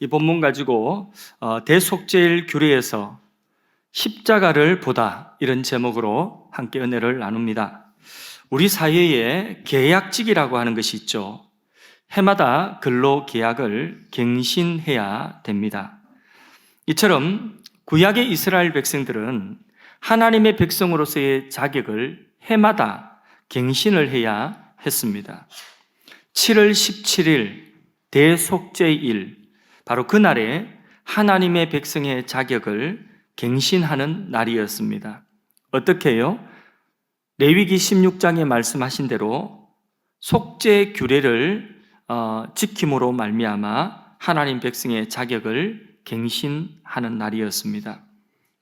이 본문 가지고 대속죄일 규례에서 십자가를 보다 이런 제목으로 함께 은혜를 나눕니다. 우리 사회에 계약직이라고 하는 것이 있죠. 해마다 근로계약을 갱신해야 됩니다. 이처럼 구약의 이스라엘 백성들은 하나님의 백성으로서의 자격을 해마다 갱신을 해야 했습니다. 7월 17일 대속죄일, 바로 그날에 하나님의 백성의 자격을 갱신하는 날이었습니다. 어떻게 해요? 레위기 16장에 말씀하신 대로 속죄 규례를 지킴으로 말미암아 하나님 백성의 자격을 갱신하는 날이었습니다.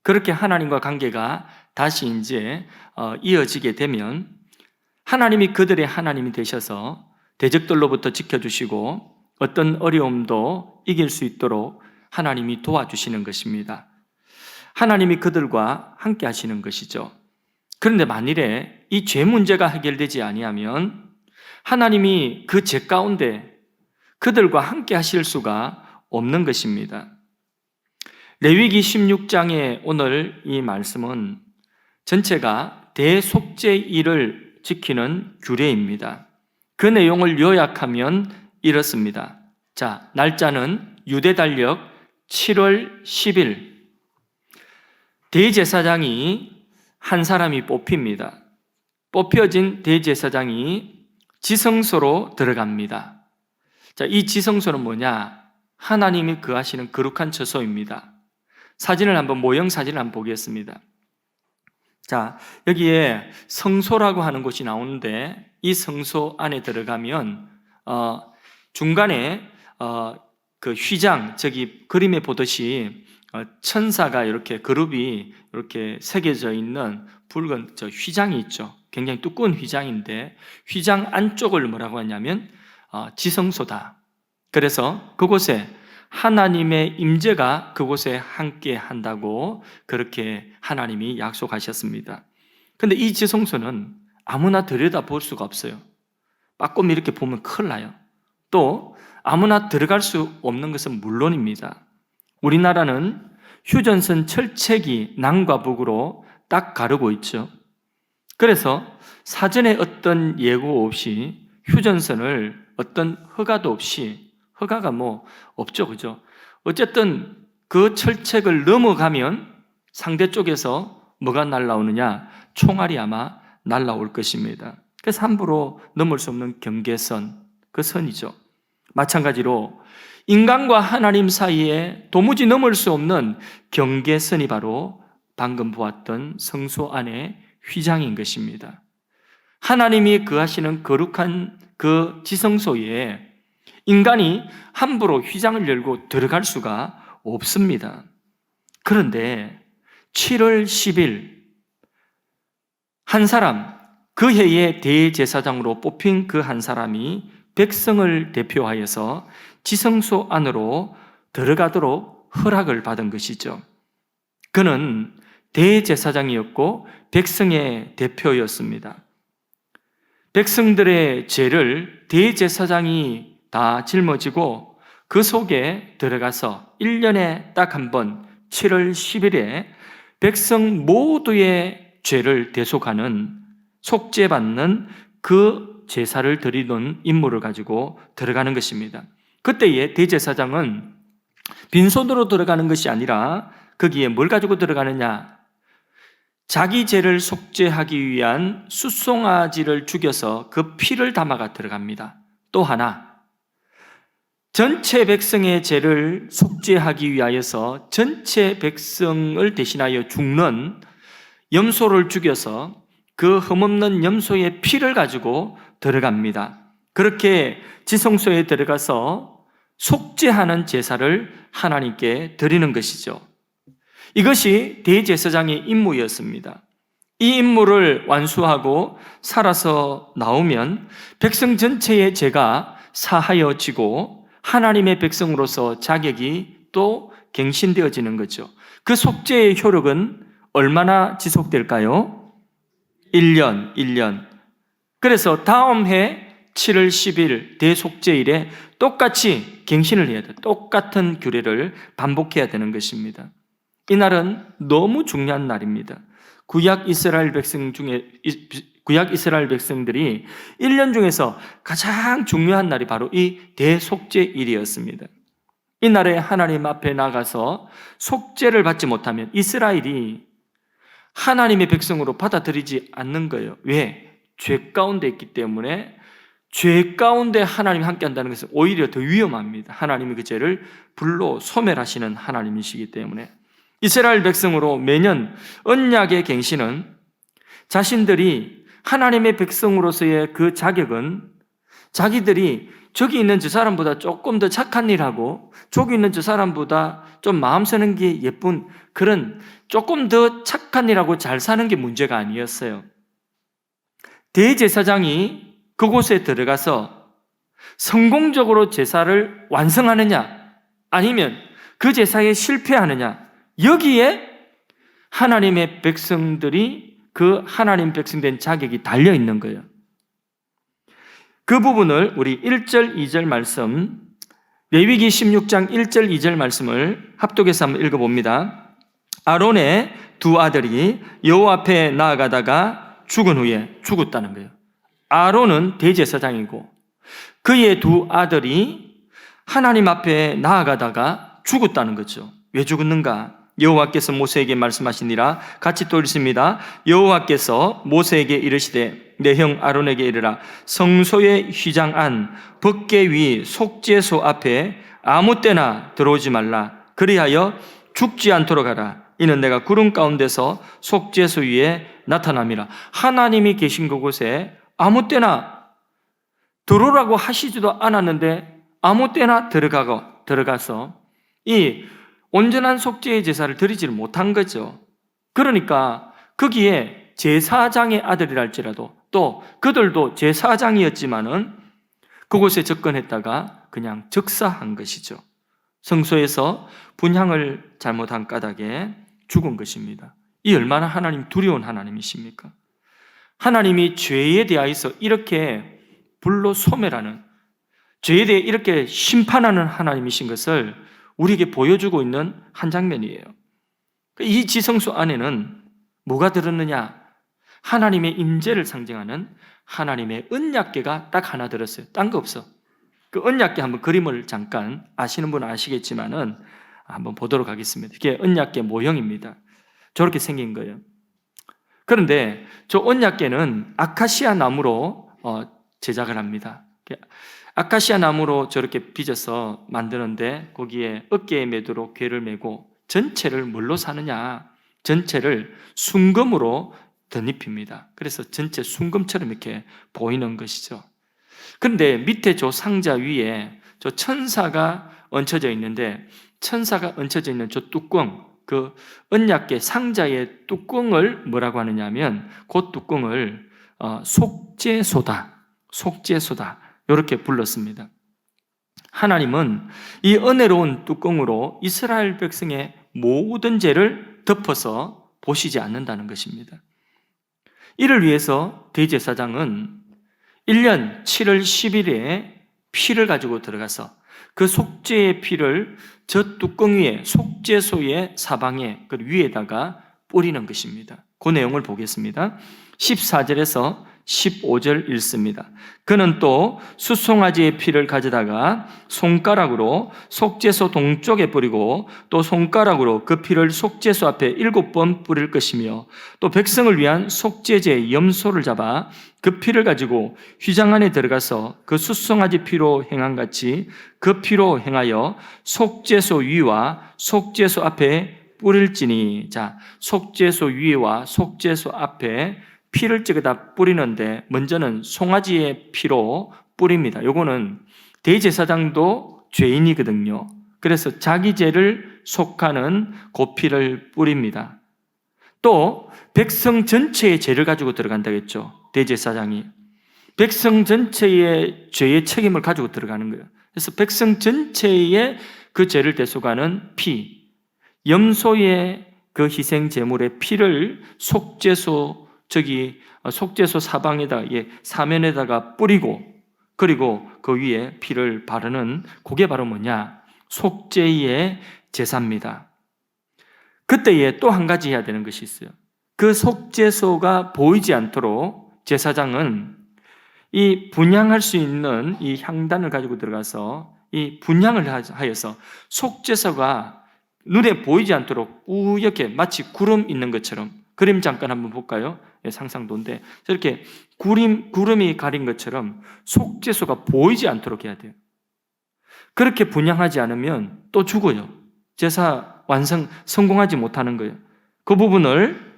그렇게 하나님과 관계가 다시 이제 이어지게 되면 하나님이 그들의 하나님이 되셔서 대적들로부터 지켜주시고 어떤 어려움도 이길 수 있도록 하나님이 도와주시는 것입니다. 하나님이 그들과 함께 하시는 것이죠. 그런데 만일에 이 죄 문제가 해결되지 아니하면 하나님이 그 죄 가운데 그들과 함께 하실 수가 없는 것입니다. 레위기 16장의 오늘 이 말씀은 전체가 대속죄일을 지키는 규례입니다. 그 내용을 요약하면 이렇습니다. 자, 날짜는 유대 달력 7월 10일. 대제사장이 한 사람이 뽑힙니다. 뽑혀진 대제사장이 지성소로 들어갑니다. 자, 이 지성소는 뭐냐? 하나님이 거하시는 거룩한 처소입니다. 사진을 한번, 모형 사진을 한번 보겠습니다. 자, 여기에 성소라고 하는 곳이 나오는데 이 성소 안에 들어가면 중간에 그 휘장, 저기 그림에 보듯이 천사가 이렇게 그룹이 이렇게 새겨져 있는 붉은 저 휘장이 있죠. 굉장히 두꺼운 휘장인데 휘장 안쪽을 뭐라고 하냐면 지성소다. 그래서 그곳에 하나님의 임재가 그곳에 함께 한다고 그렇게 하나님이 약속하셨습니다. 그런데 이 지성소는 아무나 들여다볼 수가 없어요. 빠꼼 이렇게 보면 큰일 나요. 또 아무나 들어갈 수 없는 것은 물론입니다. 우리나라는 휴전선 철책이 남과 북으로 딱 가르고 있죠. 그래서 사전에 어떤 예고 없이 휴전선을 어떤 허가도 없이, 허가가 뭐 없죠, 그죠? 어쨌든 그 철책을 넘어가면 상대 쪽에서 뭐가 날라오느냐? 총알이 아마 날라올 것입니다. 그래서 함부로 넘을 수 없는 경계선, 그 선이죠. 마찬가지로 인간과 하나님 사이에 도무지 넘을 수 없는 경계선이 바로 방금 보았던 성소 안의 휘장인 것입니다. 하나님이 거하시는 거룩한 그 지성소에 인간이 함부로 휘장을 열고 들어갈 수가 없습니다. 그런데 7월 10일 한 사람, 그 해의 대제사장으로 뽑힌 그 한 사람이 백성을 대표하여서 지성소 안으로 들어가도록 허락을 받은 것이죠. 그는 대제사장이었고 백성의 대표였습니다. 백성들의 죄를 대제사장이 다 짊어지고 그 속에 들어가서 1년에 딱 한 번 7월 10일에 백성 모두의 죄를 대속하는, 속죄받는 그 제사를 드리는 임무를 가지고 들어가는 것입니다. 그때의 대제사장은 빈손으로 들어가는 것이 아니라 거기에 뭘 가지고 들어가느냐? 자기 죄를 속죄하기 위한 숫송아지를 죽여서 그 피를 담아가 들어갑니다. 또 하나, 전체 백성의 죄를 속죄하기 위하여서 전체 백성을 대신하여 죽는 염소를 죽여서 그 흠없는 염소의 피를 가지고 들어갑니다. 그렇게 지성소에 들어가서 속죄하는 제사를 하나님께 드리는 것이죠. 이것이 대제사장의 임무였습니다. 이 임무를 완수하고 살아서 나오면 백성 전체의 죄가 사하여지고 하나님의 백성으로서 자격이 또 갱신되어지는 거죠. 그 속죄의 효력은 얼마나 지속될까요? 1년. 그래서 다음 해 7월 10일 대속죄일에 똑같이 갱신을 해야 돼요. 똑같은 규례를 반복해야 되는 것입니다. 이날은 너무 중요한 날입니다. 구약 이스라엘 백성들이 1년 중에서 가장 중요한 날이 바로 이 대속죄일이었습니다. 이 날에 하나님 앞에 나가서 속죄를 받지 못하면 이스라엘이 하나님의 백성으로 받아들이지 않는 거예요. 왜? 죄 가운데 있기 때문에 죄 가운데 하나님이 함께 한다는 것은 오히려 더 위험합니다. 하나님이 그 죄를 불로 소멸하시는 하나님이시기 때문에. 이스라엘 백성으로 매년 언약의 갱신은 자신들이 하나님의 백성으로서의 그 자격은 자기들이 저기 있는 저 사람보다 조금 더 착한 일하고 저기 있는 저 사람보다 좀 마음 쓰는 게 예쁜 그런 조금 더 착한 일하고 잘 사는 게 문제가 아니었어요. 대제사장이 그곳에 들어가서 성공적으로 제사를 완성하느냐 아니면 그 제사에 실패하느냐, 여기에 하나님의 백성들이 그 하나님 백성 된 자격이 달려 있는 거예요. 그 부분을 우리 1절, 2절 말씀, 레위기 16장 1절, 2절 말씀을 합독해서 한번 읽어봅니다. 아론의 두 아들이 여호와 앞에 나아가다가 죽은 후에 죽었다는 거예요. 아론은 대제사장이고 그의 두 아들이 하나님 앞에 나아가다가 죽었다는 거죠. 왜 죽었는가? 여호와께서 모세에게 말씀하시니라. 같이 또 읽습니다. 여호와께서 모세에게 이르시되 내 형 아론에게 이르라. 성소의 휘장 안 법궤 위 속죄소 앞에 아무 때나 들어오지 말라. 그리하여 죽지 않도록 하라. 이는 내가 구름 가운데서 속죄소 위에 나타남이라. 하나님이 계신 그곳에 아무 때나 들어오라고 하시지도 않았는데 아무 때나 들어가서 이 온전한 속죄의 제사를 드리지를 못한 거죠. 그러니까 거기에 제사장의 아들이랄지라도 또 그들도 제사장이었지만은 그곳에 접근했다가 그냥 즉사한 것이죠. 성소에서 분향을 잘못한 까닭에 죽은 것입니다. 이 얼마나 하나님 두려운 하나님이십니까? 하나님이 죄에 대하여서 이렇게 불로 소멸하는, 죄에 대해 이렇게 심판하는 하나님이신 것을 우리에게 보여주고 있는 한 장면이에요. 이 지성소 안에는 뭐가 들었느냐? 하나님의 임재를 상징하는 하나님의 언약궤가 딱 하나 들었어요. 딴 거 없어. 그 언약궤 한번 그림을 잠깐 아시는 분은 아시겠지만은 한번 보도록 하겠습니다. 이게 언약궤 모형입니다. 저렇게 생긴 거예요. 그런데 저 언약궤는 아카시아 나무로 제작을 합니다. 아카시아 나무로 저렇게 빚어서 만드는데 거기에 어깨에 매도록 궤를 메고 전체를 뭘로 사느냐? 전체를 순금으로 덧입힙니다. 그래서 전체 순금처럼 이렇게 보이는 것이죠. 그런데 밑에 저 상자 위에 저 천사가 얹혀져 있는데 천사가 얹혀져 있는 저 뚜껑, 그 언약궤 상자의 뚜껑을 뭐라고 하느냐 하면 그 뚜껑을 속죄소다. 이렇게 불렀습니다. 하나님은 이 은혜로운 뚜껑으로 이스라엘 백성의 모든 죄를 덮어서 보시지 않는다는 것입니다. 이를 위해서 대제사장은 1년 7월 10일에 피를 가지고 들어가서 그 속죄의 피를 저 뚜껑 위에 속죄소의 사방에 그 위에다가 뿌리는 것입니다. 그 내용을 보겠습니다. 14절에서 15절 읽습니다. 그는 또 수송아지의 피를 가져다가 손가락으로 속죄소 동쪽에 뿌리고 또 손가락으로 그 피를 속죄소 앞에 7번 뿌릴 것이며 또 백성을 위한 속죄제의 염소를 잡아 그 피를 가지고 휘장 안에 들어가서 그 수송아지 피로 행한 같이 그 피로 행하여 속죄소 위와 속죄소 앞에 뿌릴지니. 자, 속죄소 위와 속죄소 앞에 피를 찍어다 뿌리는데 먼저는 송아지의 피로 뿌립니다. 요거는 대제사장도 죄인이거든요. 그래서 자기 죄를 속하는 그 피를 뿌립니다. 또 백성 전체의 죄를 가지고 들어간다겠죠. 대제사장이 백성 전체의 죄의 책임을 가지고 들어가는 거예요. 그래서 백성 전체의 그 죄를 대속하는 피, 염소의 그 희생 제물의 피를 속죄소 사방에다가 사면에다가 뿌리고 그리고 그 위에 피를 바르는 그게 바로 뭐냐? 속죄의 제사입니다. 그때에 또 한 가지 해야 되는 것이 있어요. 그 속죄소가 보이지 않도록 제사장은 이 분향할 수 있는 이 향단을 가지고 들어가서 이 분향을 하여서 속죄소가 눈에 보이지 않도록 뿌옇게 마치 구름 있는 것처럼, 그림 잠깐 한번 볼까요? 상상도인데 저렇게 구름이 가린 것처럼 속죄소가 보이지 않도록 해야 돼요. 그렇게 분향하지 않으면 또 죽어요. 제사 성공하지 못하는 거예요. 그 부분을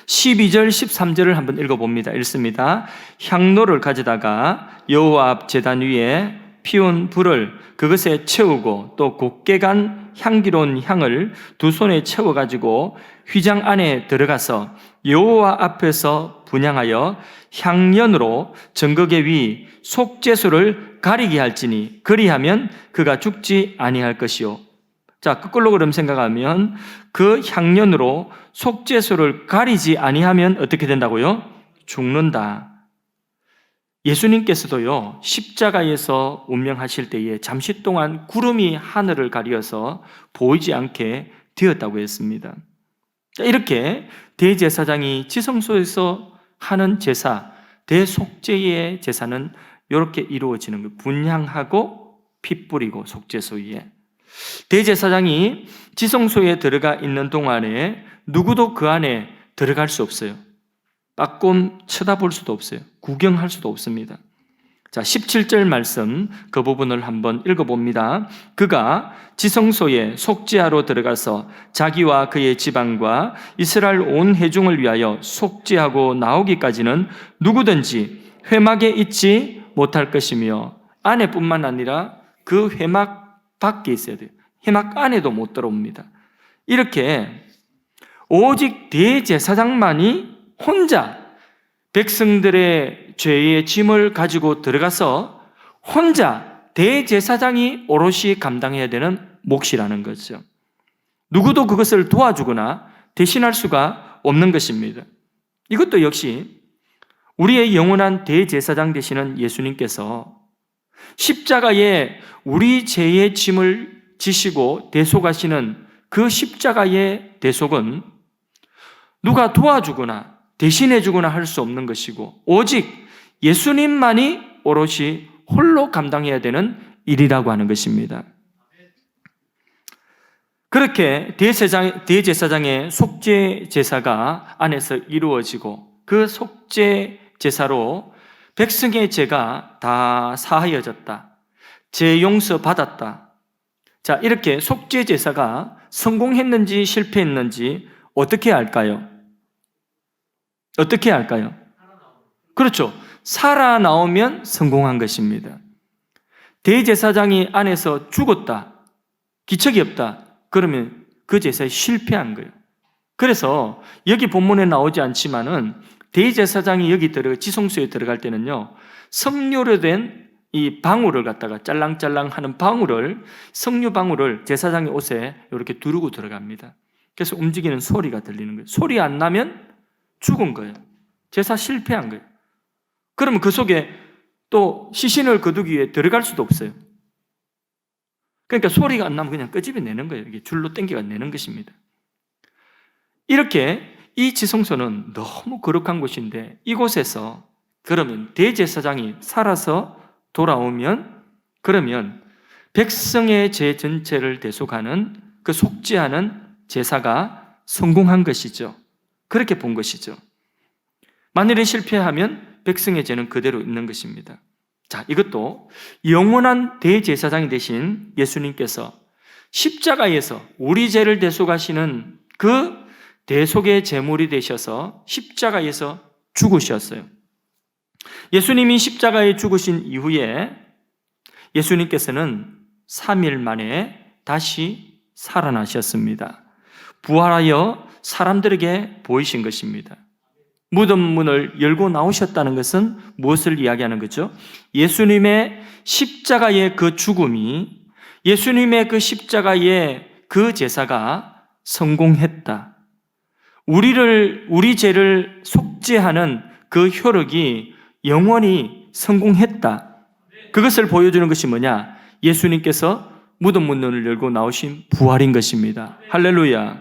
12절, 13절을 한번 읽어봅니다. 읽습니다. 향로를 가져다가 여호와 앞 제단 위에 피운 불을 그것에 채우고 또 곱게 간 향기로운 향을 두 손에 채워가지고 휘장 안에 들어가서 여호와 앞에서 분향하여 향연으로 전극의 위 속죄소를 가리게 할지니 그리하면 그가 죽지 아니할 것이요. 자, 거꾸로 그럼 생각하면 그 향연으로 속죄소를 가리지 아니하면 어떻게 된다고요? 죽는다. 예수님께서도요, 십자가에서 운명하실 때에 잠시 동안 구름이 하늘을 가리어서 보이지 않게 되었다고 했습니다. 이렇게 대제사장이 지성소에서 하는 제사, 대속죄의 제사는 이렇게 이루어지는 거예요. 분향하고 피 뿌리고 속죄소 위에. 대제사장이 지성소에 들어가 있는 동안에 누구도 그 안에 들어갈 수 없어요. 빠꼼 쳐다볼 수도 없어요. 구경할 수도 없습니다. 자, 17절 말씀 그 부분을 한번 읽어봅니다. 그가 지성소에 속죄하러 들어가서 자기와 그의 지방과 이스라엘 온 회중을 위하여 속죄하고 나오기까지는 누구든지 회막에 있지 못할 것이며, 안에뿐만 아니라 그 회막 밖에 있어야 돼요. 회막 안에도 못 들어옵니다. 이렇게 오직 대제사장만이 혼자 백성들의 죄의 짐을 가지고 들어가서 혼자 대제사장이 오롯이 감당해야 되는 몫이라는 거죠. 누구도 그것을 도와주거나 대신할 수가 없는 것입니다. 이것도 역시 우리의 영원한 대제사장 되시는 예수님께서 십자가에 우리 죄의 짐을 지시고 대속하시는 그 십자가의 대속은 누가 도와주거나 대신해주거나 할 수 없는 것이고 오직 예수님만이 오롯이 홀로 감당해야 되는 일이라고 하는 것입니다. 그렇게 대제사장의 속죄 제사가 안에서 이루어지고 그 속죄 제사로 백성의 죄가 다 사하여졌다, 죄 용서 받았다. 자, 이렇게 속죄 제사가 성공했는지 실패했는지 어떻게 알까요? 어떻게 알까요? 그렇죠. 살아나오면 성공한 것입니다. 대제사장이 안에서 죽었다, 기척이 없다, 그러면 그 제사에 실패한 거예요. 그래서 여기 본문에 나오지 않지만은 대제사장이 여기 지성소에 들어갈 때는요, 석류로 된 이 방울을 갖다가 짤랑짤랑 하는 석류 방울을 제사장의 옷에 이렇게 두르고 들어갑니다. 그래서 움직이는 소리가 들리는 거예요. 소리 안 나면 죽은 거예요. 제사 실패한 거예요. 그러면 그 속에 또 시신을 거두기 위해 들어갈 수도 없어요. 그러니까 소리가 안 나면 그냥 끄집어내는 거예요. 이게 줄로 당겨내는 것입니다. 이렇게 이 지성소는 너무 거룩한 곳인데 이곳에서 그러면 대제사장이 살아서 돌아오면 그러면 백성의 죄 전체를 대속하는 그 속죄하는 제사가 성공한 것이죠. 그렇게 본 것이죠. 만일에 실패하면 백성의 죄는 그대로 있는 것입니다. 자, 이것도 영원한 대제사장이 되신 예수님께서 십자가에서 우리 죄를 대속하시는 그 대속의 제물이 되셔서 십자가에서 죽으셨어요. 예수님이 십자가에 죽으신 이후에 예수님께서는 3일 만에 다시 살아나셨습니다. 부활하여 사람들에게 보이신 것입니다. 무덤 문을 열고 나오셨다는 것은 무엇을 이야기하는 거죠? 예수님의 십자가의 그 죽음이, 예수님의 그 십자가의 그 제사가 성공했다. 우리 죄를 속죄하는 그 효력이 영원히 성공했다. 그것을 보여주는 것이 뭐냐? 예수님께서 무덤 문을 열고 나오신 부활인 것입니다. 할렐루야.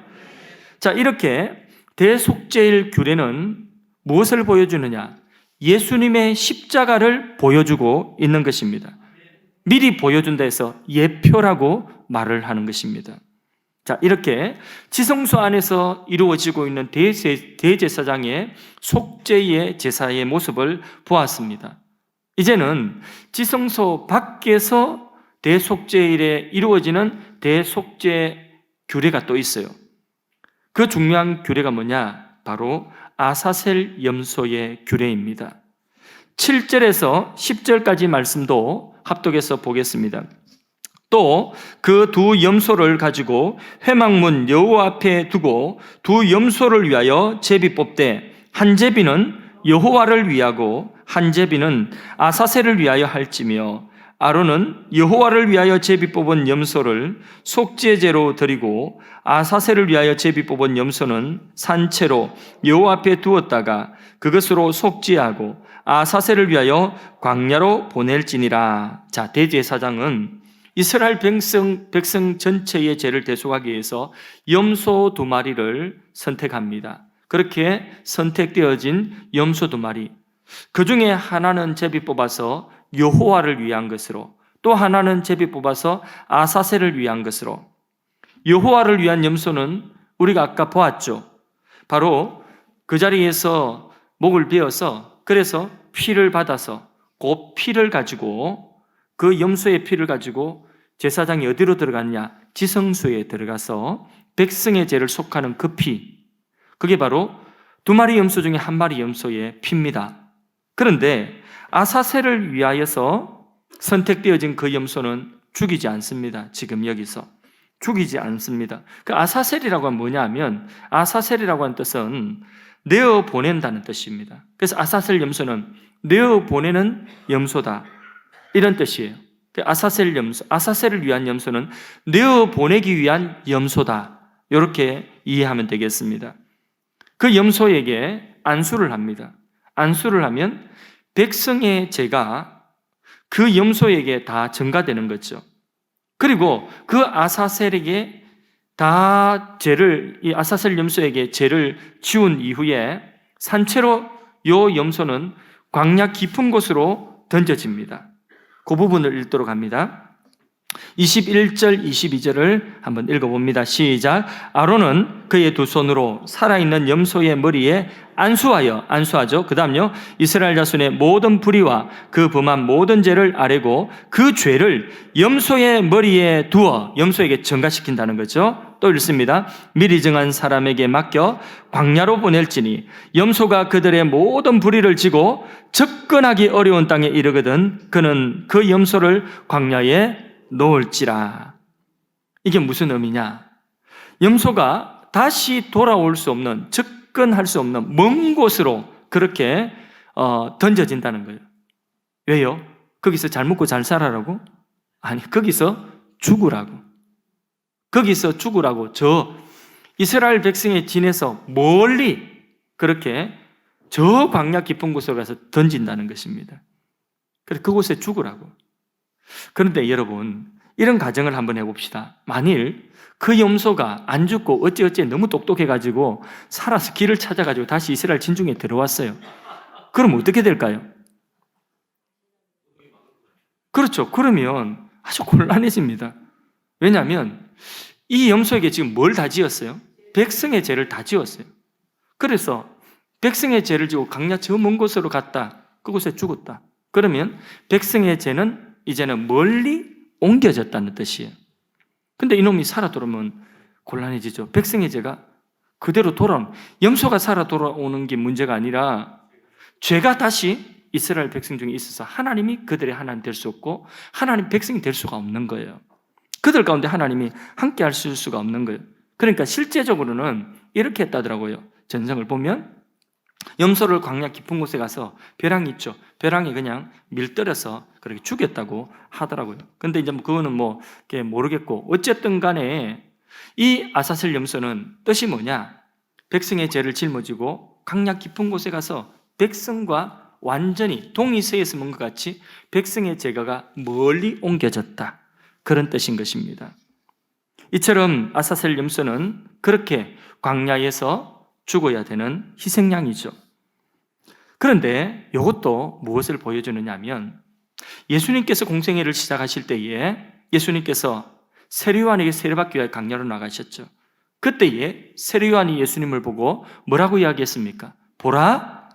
자, 이렇게 대속죄일 규례는 무엇을 보여주느냐? 예수님의 십자가를 보여주고 있는 것입니다. 미리 보여준다 해서 예표라고 말을 하는 것입니다. 자, 이렇게 지성소 안에서 이루어지고 있는 대제사장의 속죄의 제사의 모습을 보았습니다. 이제는 지성소 밖에서 대속죄일에 이루어지는 대속죄 규례가 또 있어요. 그 중요한 규례가 뭐냐? 바로 아사셀 염소의 규례입니다. 7절에서 10절까지 말씀도 합독해서 보겠습니다. 또 그 두 염소를 가지고 회막문 여호와 앞에 두고 두 염소를 위하여 제비 뽑되 한 제비는 여호와를 위하고 한 제비는 아사셀을 위하여 할지며 아론은 여호와를 위하여 제비 뽑은 염소를 속죄제로 드리고 아사셀을 위하여 제비 뽑은 염소는 산채로 여호와 앞에 두었다가 그것으로 속죄하고 아사셀을 위하여 광야로 보낼지니라. 자, 대제사장은 이스라엘 백성 전체의 죄를 대속하기 위해서 염소 2마리를 선택합니다. 그렇게 선택되어진 염소 2마리, 그 중에 하나는 제비 뽑아서 여호와를 위한 것으로, 또 하나는 제비 뽑아서 아사셀을 위한 것으로. 여호와를 위한 염소는 우리가 아까 보았죠. 바로 그 자리에서 목을 베어서, 그래서 피를 받아서 그 피를 가지고, 그 염소의 피를 가지고 제사장이 어디로 들어갔냐? 지성소에 들어가서 백성의 죄를 속하는 그 피, 그게 바로 2마리 염소 중에 1마리 염소의 피입니다. 그런데 아사셀을 위하여서 선택되어진 그 염소는 죽이지 않습니다. 지금 여기서 죽이지 않습니다. 그 아사셀이라고 하면 뭐냐 하면, 아사셀이라고 하는 뜻은 내어 보낸다는 뜻입니다. 그래서 아사셀 염소는 내어 보내는 염소다, 이런 뜻이에요. 아사셀 염소, 아사셀을 위한 염소는 내어 보내기 위한 염소다, 이렇게 이해하면 되겠습니다. 그 염소에게 안수를 합니다. 안수를 하면 백성의 죄가 그 염소에게 다 전가되는 거죠. 그리고 그 아사셀에게 다 죄를, 이 아사셀 염소에게 죄를 지운 이후에 산채로 요 염소는 광야 깊은 곳으로 던져집니다. 그 부분을 읽도록 합니다. 21절, 22절을 한번 읽어봅니다. 시작. 아론은 그의 두 손으로 살아있는 염소의 머리에 안수하죠. 그 다음요, 이스라엘 자손의 모든 불의와 그 범한 모든 죄를 아뢰고 그 죄를 염소의 머리에 두어 염소에게 전가시킨다는 거죠. 또 읽습니다. 미리 정한 사람에게 맡겨 광야로 보낼지니 염소가 그들의 모든 불의를 지고 접근하기 어려운 땅에 이르거든 그는 그 염소를 광야에 놓을지라. 이게 무슨 의미냐? 염소가 다시 돌아올 수 없는, 접근할 수 없는 먼 곳으로 그렇게 던져진다는 거예요. 왜요? 거기서 잘 먹고 잘 살아라고? 아니, 거기서 죽으라고. 거기서 죽으라고. 저 이스라엘 백성의 진에서 멀리 그렇게 저 광야 깊은 곳으로 가서 던진다는 것입니다. 그래서 그곳에 죽으라고. 그런데 여러분, 이런 가정을 한번 해봅시다. 만일 그 염소가 안 죽고 어찌어찌 너무 똑똑해가지고 살아서 길을 찾아가지고 다시 이스라엘 진중에 들어왔어요. 그럼 어떻게 될까요? 그렇죠. 그러면 아주 곤란해집니다. 왜냐하면 이 염소에게 지금 뭘 다 지었어요? 백성의 죄를 다 지었어요. 그래서 백성의 죄를 지고 광야 저 먼 곳으로 갔다. 그곳에 죽었다. 그러면 백성의 죄는 이제는 멀리 옮겨졌다는 뜻이에요. 근데 이놈이 살아 돌아오면 곤란해지죠. 백성의 죄가 그대로 돌아오는, 염소가 살아 돌아오는 게 문제가 아니라 죄가 다시 이스라엘 백성 중에 있어서 하나님이 그들의 하나님 될 수 없고 하나님 백성이 될 수가 없는 거예요. 그들 가운데 하나님이 함께 하실 수가 없는 거예요. 그러니까 실제적으로는 이렇게 했다더라고요. 전성을 보면 염소를 광야 깊은 곳에 가서 벼랑이 있죠. 벼랑이 그냥 밀떨어서 그렇게 죽였다고 하더라고요. 근데 이제 그거는 모르겠고, 어쨌든 간에 이 아사셀 염소는 뜻이 뭐냐? 백성의 죄를 짊어지고 광야 깊은 곳에 가서 백성과 완전히 동이서에서 먹은 것 같이 백성의 제가가 멀리 옮겨졌다, 그런 뜻인 것입니다. 이처럼 아사셀 염소는 그렇게 광야에서 죽어야 되는 희생양이죠. 그런데 이것도 무엇을 보여주느냐 하면, 예수님께서 공생애를 시작하실 때에 예수님께서 세례요한에게 세례받기 위해 광야로 나가셨죠. 그때에 세례요한이 예수님을 보고 뭐라고 이야기했습니까? 보라,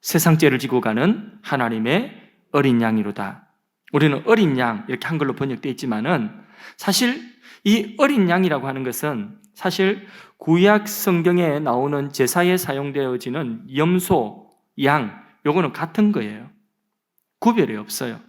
세상 죄를 지고 가는 하나님의 어린 양이로다. 우리는 어린 양 이렇게 한글로 번역되어 있지만은 사실 이 어린 양이라고 하는 것은 사실 구약 성경에 나오는 제사에 사용되어지는 염소, 양, 요거는 같은 거예요. 구별이 없어요.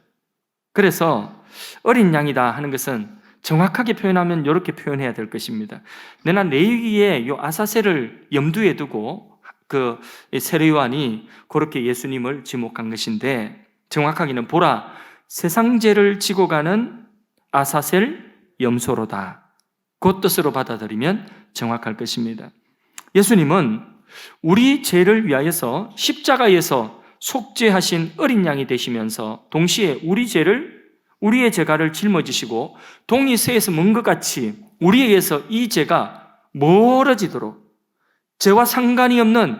그래서 어린 양이다 하는 것은 정확하게 표현하면 이렇게 표현해야 될 것입니다. 내가 레위기에 요 아사셀을 염두에 두고 그 세례요한이 그렇게 예수님을 지목한 것인데, 정확하게는 보라, 세상 죄를 지고 가는 아사셀 염소로다, 그 뜻으로 받아들이면 정확할 것입니다. 예수님은 우리 죄를 위하여서 십자가에서 속죄하신 어린 양이 되시면서 동시에 우리의 죄가를 짊어지시고 동이서에서 먹은 것 같이 우리에게서 이 죄가 멀어지도록, 죄와 상관이 없는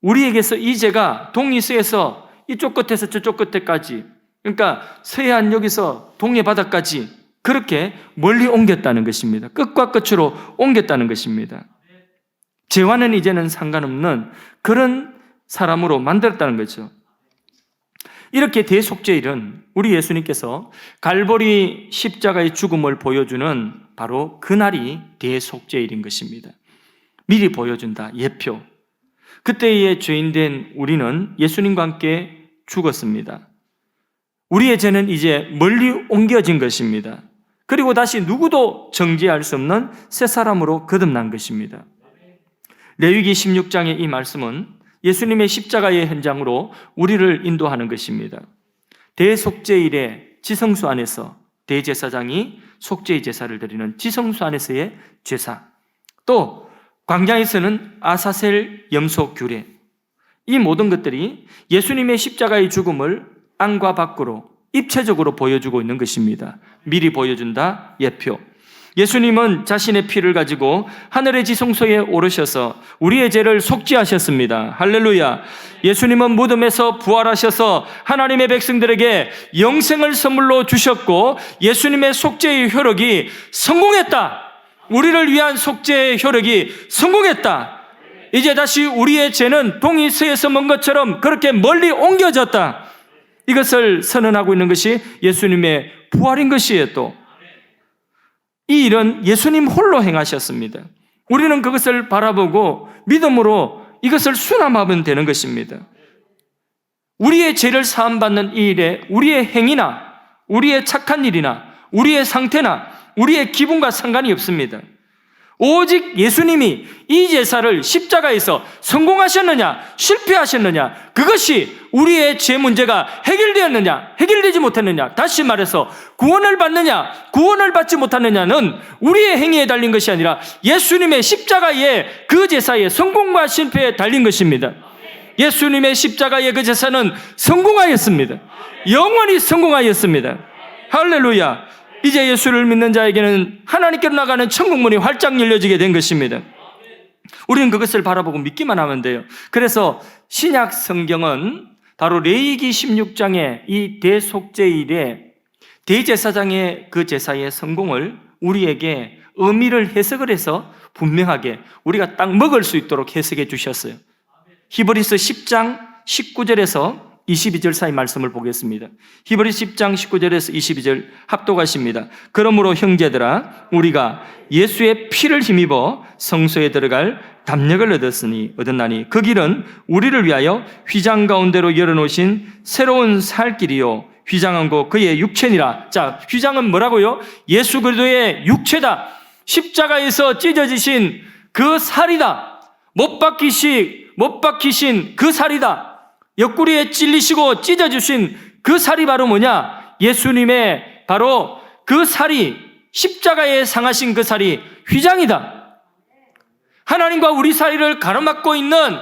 우리에게서 이 죄가 동이서에서 이쪽 끝에서 저쪽 끝에까지, 그러니까 서해안 여기서 동해 바다까지 그렇게 멀리 옮겼다는 것입니다. 끝과 끝으로 옮겼다는 것입니다. 죄와는 이제는 상관없는 그런 사람으로 만들었다는 거죠. 이렇게 대속죄일은 우리 예수님께서 갈보리 십자가의 죽음을 보여주는 바로 그날이 대속죄일인 것입니다. 미리 보여준다, 예표. 그때의 죄인된 우리는 예수님과 함께 죽었습니다. 우리의 죄는 이제 멀리 옮겨진 것입니다. 그리고 다시 누구도 정죄할 수 없는 새 사람으로 거듭난 것입니다. 레위기 16장의 이 말씀은 예수님의 십자가의 현장으로 우리를 인도하는 것입니다. 대속죄일의 지성소 안에서 대제사장이 속죄의 제사를 드리는 지성소 안에서의 제사, 또 광야에서는 아사셀 염소 규례, 이 모든 것들이 예수님의 십자가의 죽음을 안과 밖으로 입체적으로 보여주고 있는 것입니다. 미리 보여준다, 예표. 예수님은 자신의 피를 가지고 하늘의 지성소에 오르셔서 우리의 죄를 속죄하셨습니다. 할렐루야. 예수님은 무덤에서 부활하셔서 하나님의 백성들에게 영생을 선물로 주셨고, 예수님의 속죄의 효력이 성공했다. 우리를 위한 속죄의 효력이 성공했다. 이제 다시 우리의 죄는 동이서에서 먼 것처럼 그렇게 멀리 옮겨졌다. 이것을 선언하고 있는 것이 예수님의 부활인 것이에요. 또 이 일은 예수님 홀로 행하셨습니다. 우리는 그것을 바라보고 믿음으로 이것을 수남하면 되는 것입니다. 우리의 죄를 사함받는 이 일에 우리의 행위나 우리의 착한 일이나 우리의 상태나 우리의 기분과 상관이 없습니다. 오직 예수님이 이 제사를 십자가에서 성공하셨느냐 실패하셨느냐, 그것이 우리의 죄 문제가 해결되었느냐 해결되지 못했느냐, 다시 말해서 구원을 받느냐 구원을 받지 못하느냐는 우리의 행위에 달린 것이 아니라 예수님의 십자가의 그 제사의 성공과 실패에 달린 것입니다. 예수님의 십자가의 그 제사는 성공하였습니다. 영원히 성공하였습니다. 할렐루야. 이제 예수를 믿는 자에게는 하나님께로 나가는 천국문이 활짝 열려지게 된 것입니다. 우리는 그것을 바라보고 믿기만 하면 돼요. 그래서 신약 성경은 바로 레위기 16장의 이 대속죄일에 대제사장의 그 제사의 성공을 우리에게 의미를 해석을 해서 분명하게 우리가 딱 먹을 수 있도록 해석해 주셨어요. 히브리서 10장 19절에서 22절 사이 말씀을 보겠습니다. 히브리 10장 19절에서 22절 합독하십니다. 그러므로 형제들아, 우리가 예수의 피를 힘입어 성소에 들어갈 담력을 얻었나니 그 길은 우리를 위하여 휘장 가운데로 열어놓으신 새로운 살 길이요 휘장은 곧 그의 육체니라. 자, 휘장은 뭐라고요? 예수 그리스도의 육체다. 십자가에서 찢어지신 그 살이다. 못 박히신 그 살이다. 옆구리에 찔리시고 찢어주신 그 살이 바로 뭐냐? 예수님의 바로 그 살이, 십자가에 상하신 그 살이 휘장이다. 하나님과 우리 사이를 가로막고 있는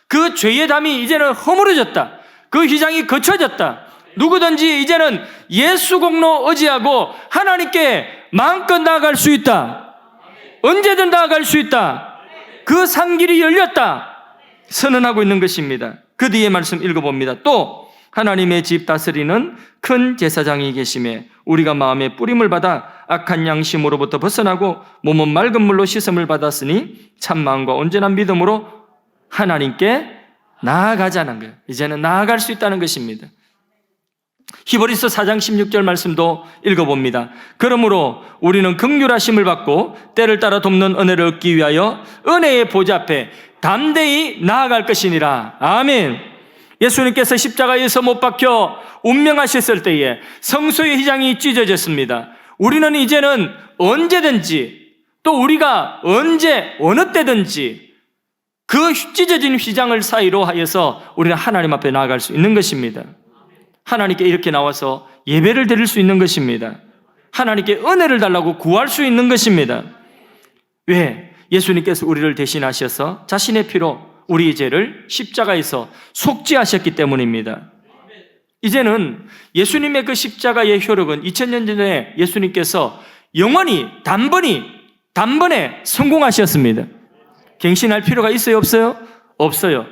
그 죄의 담이 이제는 허물어졌다. 그 휘장이 거쳐졌다. 누구든지 이제는 예수 공로 의지하고 하나님께 마음껏 나아갈 수 있다. 언제든 나아갈 수 있다. 그 상길이 열렸다. 선언하고 있는 것입니다. 그 뒤에 말씀 읽어봅니다. 또 하나님의 집 다스리는 큰 제사장이 계심에 우리가 마음의 뿌림을 받아 악한 양심으로부터 벗어나고 몸은 맑은 물로 씻음을 받았으니 참 마음과 온전한 믿음으로 하나님께 나아가자는 거예요. 이제는 나아갈 수 있다는 것입니다. 히브리서 4장 16절 말씀도 읽어봅니다. 그러므로 우리는 긍휼하심을 받고 때를 따라 돕는 은혜를 얻기 위하여 은혜의 보좌 앞에 담대히 나아갈 것이니라. 아멘. 예수님께서 십자가에서 못 박혀 운명하셨을 때에 성소의 휘장이 찢어졌습니다. 우리는 이제는 언제든지 또 우리가 언제 어느 때든지 그 찢어진 휘장을 사이로 하여서 우리는 하나님 앞에 나아갈 수 있는 것입니다. 하나님께 이렇게 나와서 예배를 드릴 수 있는 것입니다. 하나님께 은혜를 달라고 구할 수 있는 것입니다. 왜? 예수님께서 우리를 대신하셔서 자신의 피로 우리의 죄를 십자가에서 속죄하셨기 때문입니다. 이제는 예수님의 그 십자가의 효력은 2000년 전에 예수님께서 영원히 단번에 성공하셨습니다. 갱신할 필요가 있어요? 없어요? 없어요.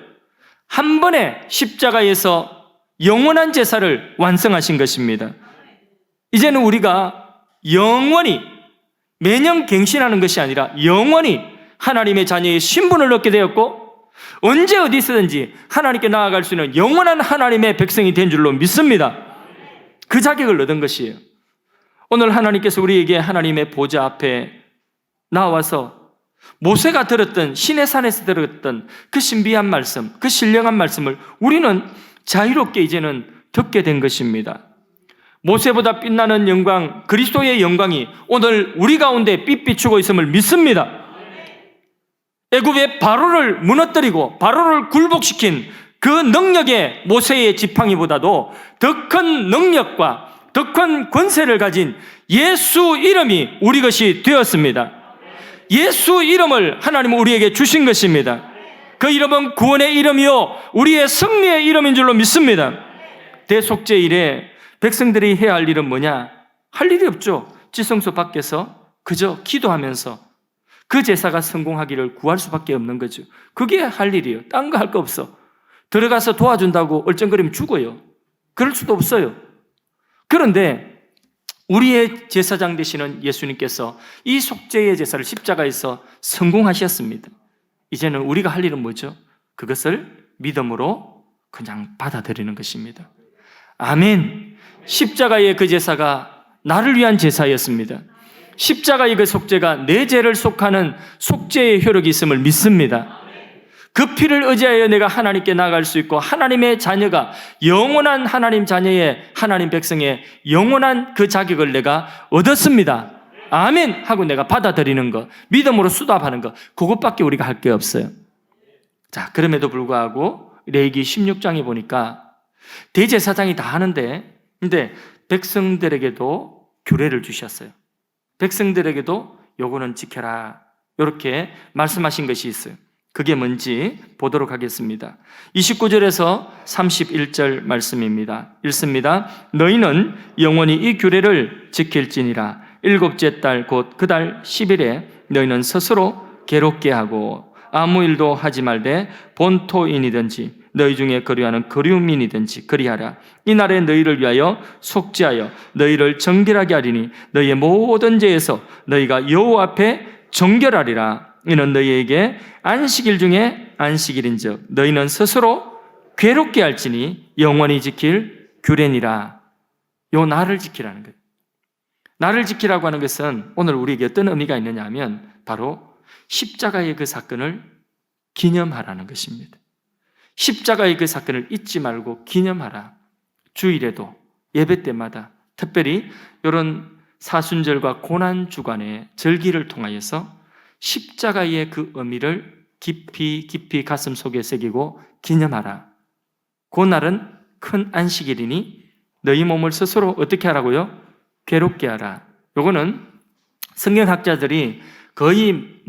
한 번에 십자가에서 영원한 제사를 완성하신 것입니다. 이제는 우리가 영원히 매년 갱신하는 것이 아니라 영원히 하나님의 자녀의 신분을 얻게 되었고 언제 어디서든지 하나님께 나아갈 수 있는 영원한 하나님의 백성이 된 줄로 믿습니다. 그 자격을 얻은 것이에요. 오늘 하나님께서 우리에게 하나님의 보좌 앞에 나와서 모세가 들었던 시내산에서 들었던 그 신비한 말씀, 그 신령한 말씀을 우리는 자유롭게 이제는 듣게 된 것입니다. 모세보다 빛나는 영광, 그리스도의 영광이 오늘 우리 가운데 빛비추고 있음을 믿습니다. 애굽의 바로를 무너뜨리고 바로를 굴복시킨 그 능력의 모세의 지팡이보다도 더 큰 능력과 더 큰 권세를 가진 예수 이름이 우리 것이 되었습니다. 예수 이름을 하나님은 우리에게 주신 것입니다. 그 이름은 구원의 이름이요 우리의 승리의 이름인 줄로 믿습니다. 대속죄 이래 백성들이 해야 할 일은 뭐냐? 할 일이 없죠. 지성소 밖에서 그저 기도하면서 그 제사가 성공하기를 구할 수밖에 없는 거죠. 그게 할 일이에요. 딴 거 할 거 없어. 들어가서 도와준다고 얼쩡거리면 죽어요. 그럴 수도 없어요. 그런데 우리의 제사장 되시는 예수님께서 이 속죄의 제사를 십자가에서 성공하셨습니다. 이제는 우리가 할 일은 뭐죠? 그것을 믿음으로 그냥 받아들이는 것입니다. 아멘. 십자가의 그 제사가 나를 위한 제사였습니다. 십자가의 그 속죄가 내 죄를 속하는 속죄의 효력이 있음을 믿습니다. 그 피를 의지하여 내가 하나님께 나아갈 수 있고 하나님의 자녀가 영원한 하나님 자녀의 하나님 백성의 영원한 그 자격을 내가 얻었습니다. 아멘 하고 내가 받아들이는 것, 믿음으로 수답하는 것, 그것밖에 우리가 할 게 없어요. 자, 그럼에도 불구하고 레위기 16장에 보니까 대제사장이 다 하는데 근데 백성들에게도 규례를 주셨어요. 백성들에게도 요거는 지켜라 이렇게 말씀하신 것이 있어요. 그게 뭔지 보도록 하겠습니다. 29절에서 31절 말씀입니다. 읽습니다. 너희는 영원히 이 규례를 지킬지니라. 일곱째 달 곧 그 달 10일에 너희는 스스로 괴롭게 하고 아무 일도 하지 말되 본토인이든지 너희 중에 거류하는 거류민이든지 그리하라. 이날에 너희를 위하여 속죄하여 너희를 정결하게 하리니 너희의 모든 죄에서 너희가 여호와 앞에 정결하리라. 이는 너희에게 안식일 중에 안식일인즉 너희는 스스로 괴롭게 할지니 영원히 지킬 규례니라. 요 나를 지키라는 거예요. 나를 지키라고 하는 것은 오늘 우리에게 어떤 의미가 있느냐 하면 바로 십자가의 그 사건을 기념하라는 것입니다. 십자가의 그 사건을 잊지 말고 기념하라. 주일에도 예배 때마다 특별히 이런 사순절과 고난주간의 절기를 통하여서 십자가의 그 의미를 깊이 가슴 속에 새기고 기념하라. 그날은 큰 안식일이니 너희 몸을 스스로 어떻게 하라고요? 괴롭게 하라. 요거는 성경학자들이 거의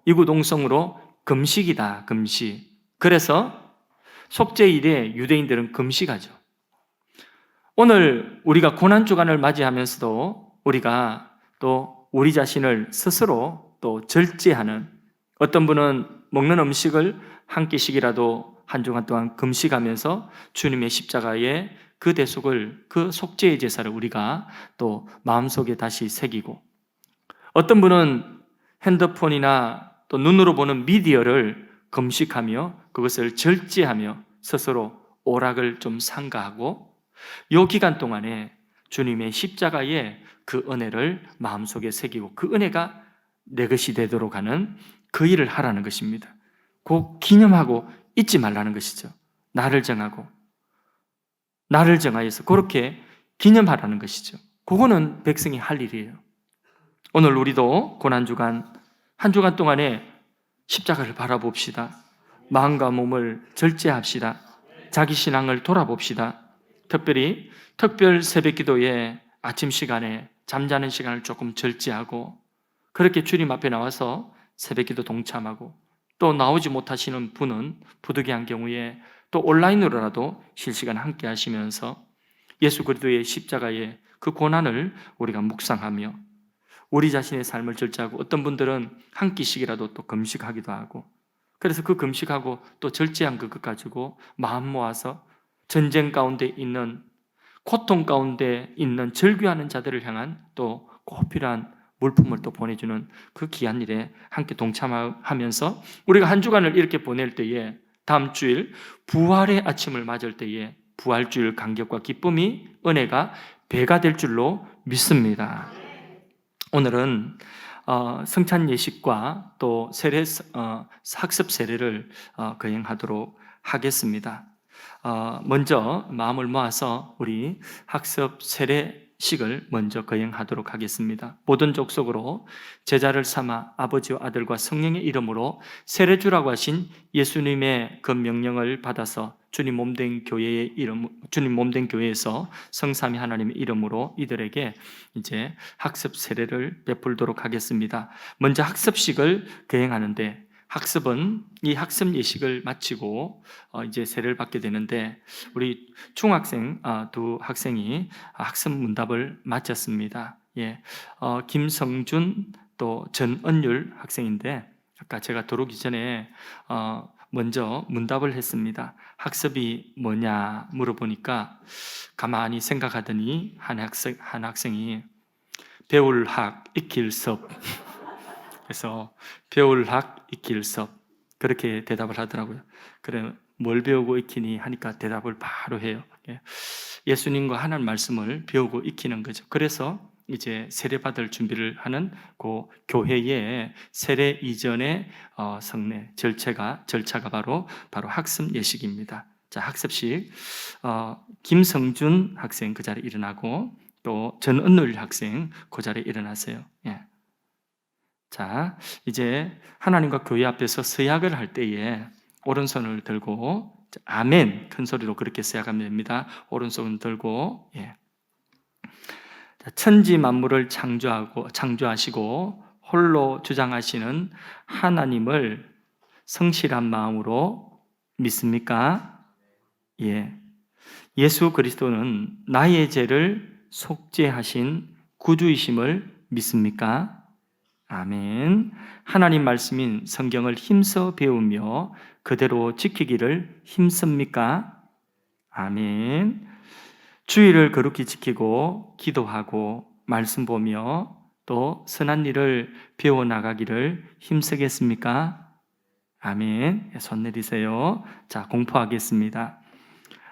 이구동성으로 금식이다, 금식. 그래서 속죄일에 유대인들은 금식하죠. 오늘 우리가 고난주간을 맞이하면서도 우리가 또 우리 자신을 스스로 또 절제하는, 어떤 분은 먹는 음식을 한 끼씩이라도 한 주간 동안 금식하면서 주님의 십자가의 그 대속을, 그 속죄의 제사를 우리가 또 마음속에 다시 새기고, 어떤 분은 핸드폰이나 또 눈으로 보는 미디어를 금식하며 그것을 절제하며 스스로 오락을 좀 삼가하고, 이 기간 동안에 주님의 십자가의 그 은혜를 마음속에 새기고 그 은혜가 내 것이 되도록 하는 그 일을 하라는 것입니다. 꼭 기념하고 잊지 말라는 것이죠. 나를 정하여서 그렇게 기념하라는 것이죠. 그거는 백성이 할 일이에요. 오늘 우리도 고난주간, 한 주간 동안에 십자가를 바라봅시다. 마음과 몸을 절제합시다. 자기 신앙을 돌아봅시다. 특별히 특별 새벽 기도에 아침 시간에 잠자는 시간을 조금 절제하고, 그렇게 주님 앞에 나와서 새벽 기도 동참하고, 또 나오지 못하시는 분은 부득이한 경우에 또 온라인으로라도 실시간 함께 하시면서 예수 그리스도의 십자가의 그 고난을 우리가 묵상하며 우리 자신의 삶을 절제하고, 어떤 분들은 한 끼씩이라도 또 금식하기도 하고, 그래서 그 금식하고 또 절제한 그것 가지고 마음 모아서 전쟁 가운데 있는, 고통 가운데 있는 절규하는 자들을 향한 또 꼭 필요한 물품을 또 보내주는 그 귀한 일에 함께 동참하면서 우리가 한 주간을 이렇게 보낼 때에 다음 주일 부활의 아침을 맞을 때에 부활주일 감격과 기쁨이, 은혜가 배가 될 줄로 믿습니다. 오늘은 성찬 예식과 또 세례, 학습 세례를 거행하도록 하겠습니다. 먼저 마음을 모아서 우리 학습 세례식을 먼저 거행하도록 하겠습니다. 모든 족속으로 제자를 삼아 아버지와 아들과 성령의 이름으로 세례 주라고 하신 예수님의 그 명령을 받아서 주님 몸된 교회에서 성삼위 하나님의 이름으로 이들에게 이제 학습 세례를 베풀도록 하겠습니다. 먼저 학습식을 거행하는데, 학습은 이 학습 예식을 마치고 이제 세례를 받게 되는데, 우리 중학생 두 학생이 학습 문답을 마쳤습니다. 김성준 또 전은율 학생인데, 아까 제가 들어오기 전에 먼저 문답을 했습니다. 학습이 뭐냐 물어보니까 가만히 생각하더니 한 학생이 배울 학 익힐 섭, 그래서 배울 학 익힐 섭, 그렇게 대답을 하더라고요. 그래, 뭘 배우고 익히니 하니까 대답을 바로 해요. 예수님과 하나님 말씀을 배우고 익히는 거죠. 그래서 이제 세례받을 준비를 하는 그 교회의 세례 이전의 성례 절차가 바로 학습 예식입니다. 자, 학습식, 김성준 학생 그 자리에 일어나고 또 전은율 학생 그 자리에 일어나세요. 자, 이제 하나님과 교회 앞에서 서약을 할 때에 오른손을 들고 아멘 큰 소리로 그렇게 서약하면 됩니다. 오른손을 들고 천지 만물을 창조하시고 홀로 주장하시는 하나님을 성실한 마음으로 믿습니까? 예수 그리스도는 나의 죄를 속죄하신 구주이심을 믿습니까? 아멘. 하나님 말씀인 성경을 힘써 배우며 그대로 지키기를 힘씁니까? 아멘. 주의를 거룩히 지키고 기도하고 말씀 보며 또 선한 일을 배워나가기를 힘쓰겠습니까? 아멘. 손 내리세요. 자, 공포하겠습니다.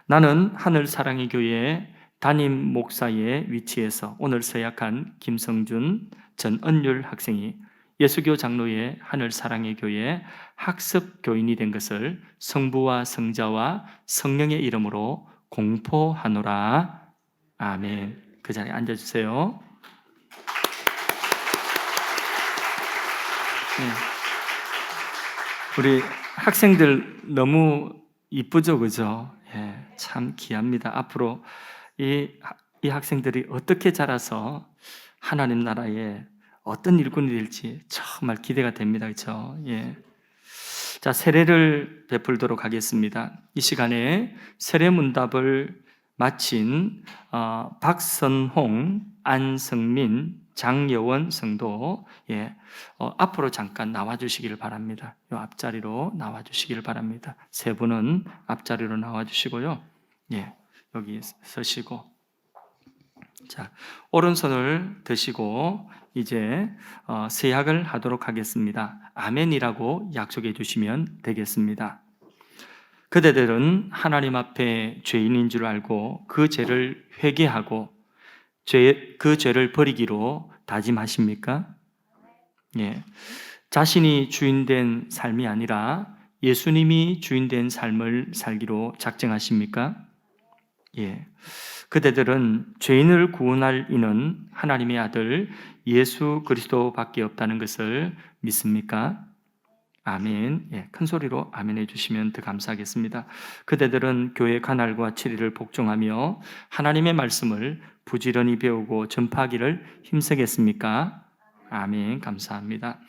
나는 하늘 사랑의 교회 담임 목사의 위치에서 오늘 서약한 김성준, 전은율 학생이 예수교 장로의 하늘 사랑의 교회 학습 교인이 된 것을 성부와 성자와 성령의 이름으로 공포하노라. 아멘. 그 자리에 앉아주세요. 우리 학생들 너무 이쁘죠, 그죠? 참 귀합니다. 앞으로 이 학생들이 어떻게 자라서 하나님 나라에 어떤 일꾼이 될지 정말 기대가 됩니다. 그렇죠? 자, 세례를 베풀도록 하겠습니다. 이 시간에 세례 문답을 마친 박선홍, 안성민, 장여원 성도 앞으로 잠깐 나와주시기를 바랍니다. 이 앞자리로 나와주시기를 바랍니다. 세 분은 앞자리로 나와주시고요. 여기 서시고, 자, 오른손을 드시고 이제 세약을 하도록 하겠습니다. 아멘이라고 약속해 주시면 되겠습니다. 그대들은 하나님 앞에 죄인인 줄 알고 그 죄를 회개하고 그 죄를 버리기로 다짐하십니까? 자신이 주인된 삶이 아니라 예수님이 주인된 삶을 살기로 작정하십니까? 그대들은 죄인을 구원할 이는 하나님의 아들 예수 그리스도밖에 없다는 것을 믿습니까? 아멘. 큰 소리로 아멘 해주시면 더 감사하겠습니다. 그대들은 교회 관할과 치리를 복종하며 하나님의 말씀을 부지런히 배우고 전파하기를 힘쓰겠습니까? 아멘. 감사합니다.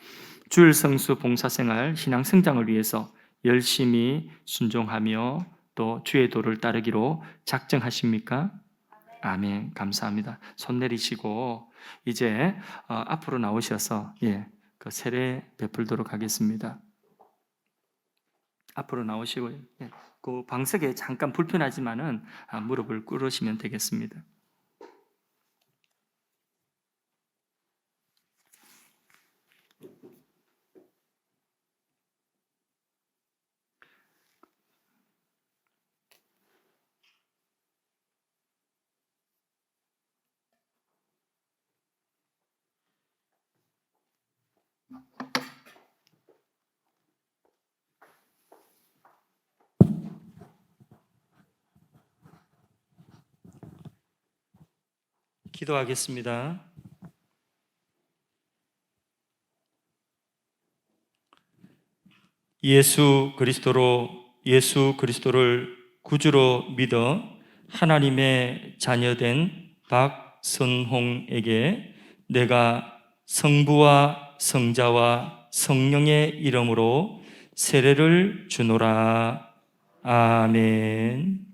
주일 성수 봉사생활 신앙 성장을 위해서 열심히 순종하며 또 주의 도를 따르기로 작정하십니까? 아멘. 감사합니다. 손 내리시고 이제 앞으로 나오셔서 그 세례 베풀도록 하겠습니다. 앞으로 나오시고요. 그 방석에 잠깐 불편하지만은 무릎을 꿇으시면 되겠습니다. 기도하겠습니다. 예수 그리스도를 구주로 믿어 하나님의 자녀된 박선홍에게 내가 성부와 성자와 성령의 이름으로 세례를 주노라. 아멘.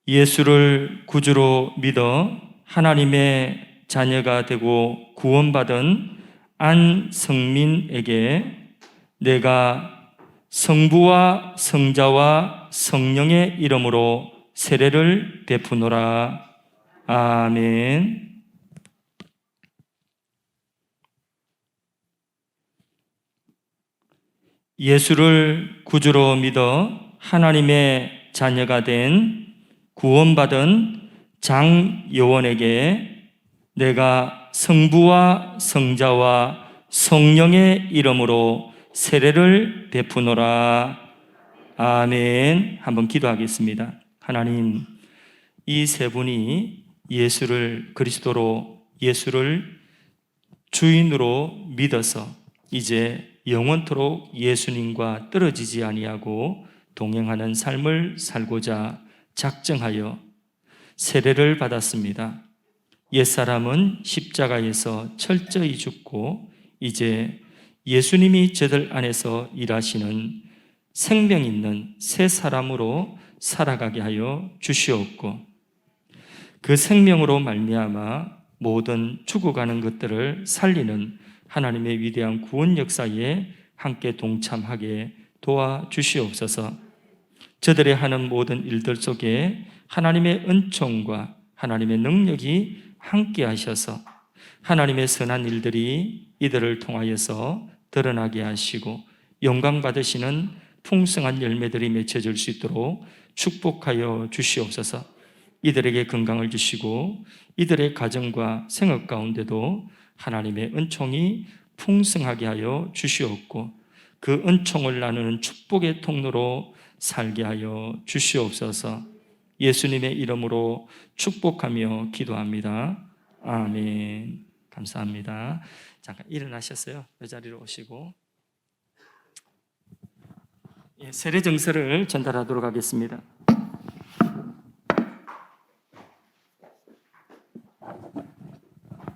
예수를 구주로 믿어 하나님의 자녀가 되고 구원받은 안성민에게 내가 성부와 성자와 성령의 이름으로 세례를 베푸노라. 아멘. 예수를 구주로 믿어 하나님의 자녀가 된 구원받은 장여원에게 내가 성부와 성자와 성령의 이름으로 세례를 베푸노라. 아멘. 한번 기도하겠습니다. 하나님, 이 세 분이 예수를 주인으로 믿어서 이제 영원토록 예수님과 떨어지지 아니하고 동행하는 삶을 살고자 작정하여 세례를 받았습니다. 옛사람은 십자가에서 철저히 죽고 이제 예수님이 저들 안에서 일하시는 생명 있는 새 사람으로 살아가게 하여 주시옵고 그 생명으로 말미암아 모든 죽어가는 것들을 살리는 하나님의 위대한 구원 역사에 함께 동참하게 도와주시옵소서. 저들의 하는 모든 일들 속에 하나님의 은총과 하나님의 능력이 함께 하셔서 하나님의 선한 일들이 이들을 통하여서 드러나게 하시고 영광 받으시는 풍성한 열매들이 맺혀질 수 있도록 축복하여 주시옵소서. 이들에게 건강을 주시고 이들의 가정과 생업 가운데도 하나님의 은총이 풍성하게 하여 주시옵고 그 은총을 나누는 축복의 통로로 살게 하여 주시옵소서. 예수님의 이름으로 축복하며 기도합니다. 아멘. 감사합니다. 잠깐 일어나셨어요. 이 자리로 오시고 세례 정서를 전달하도록 하겠습니다.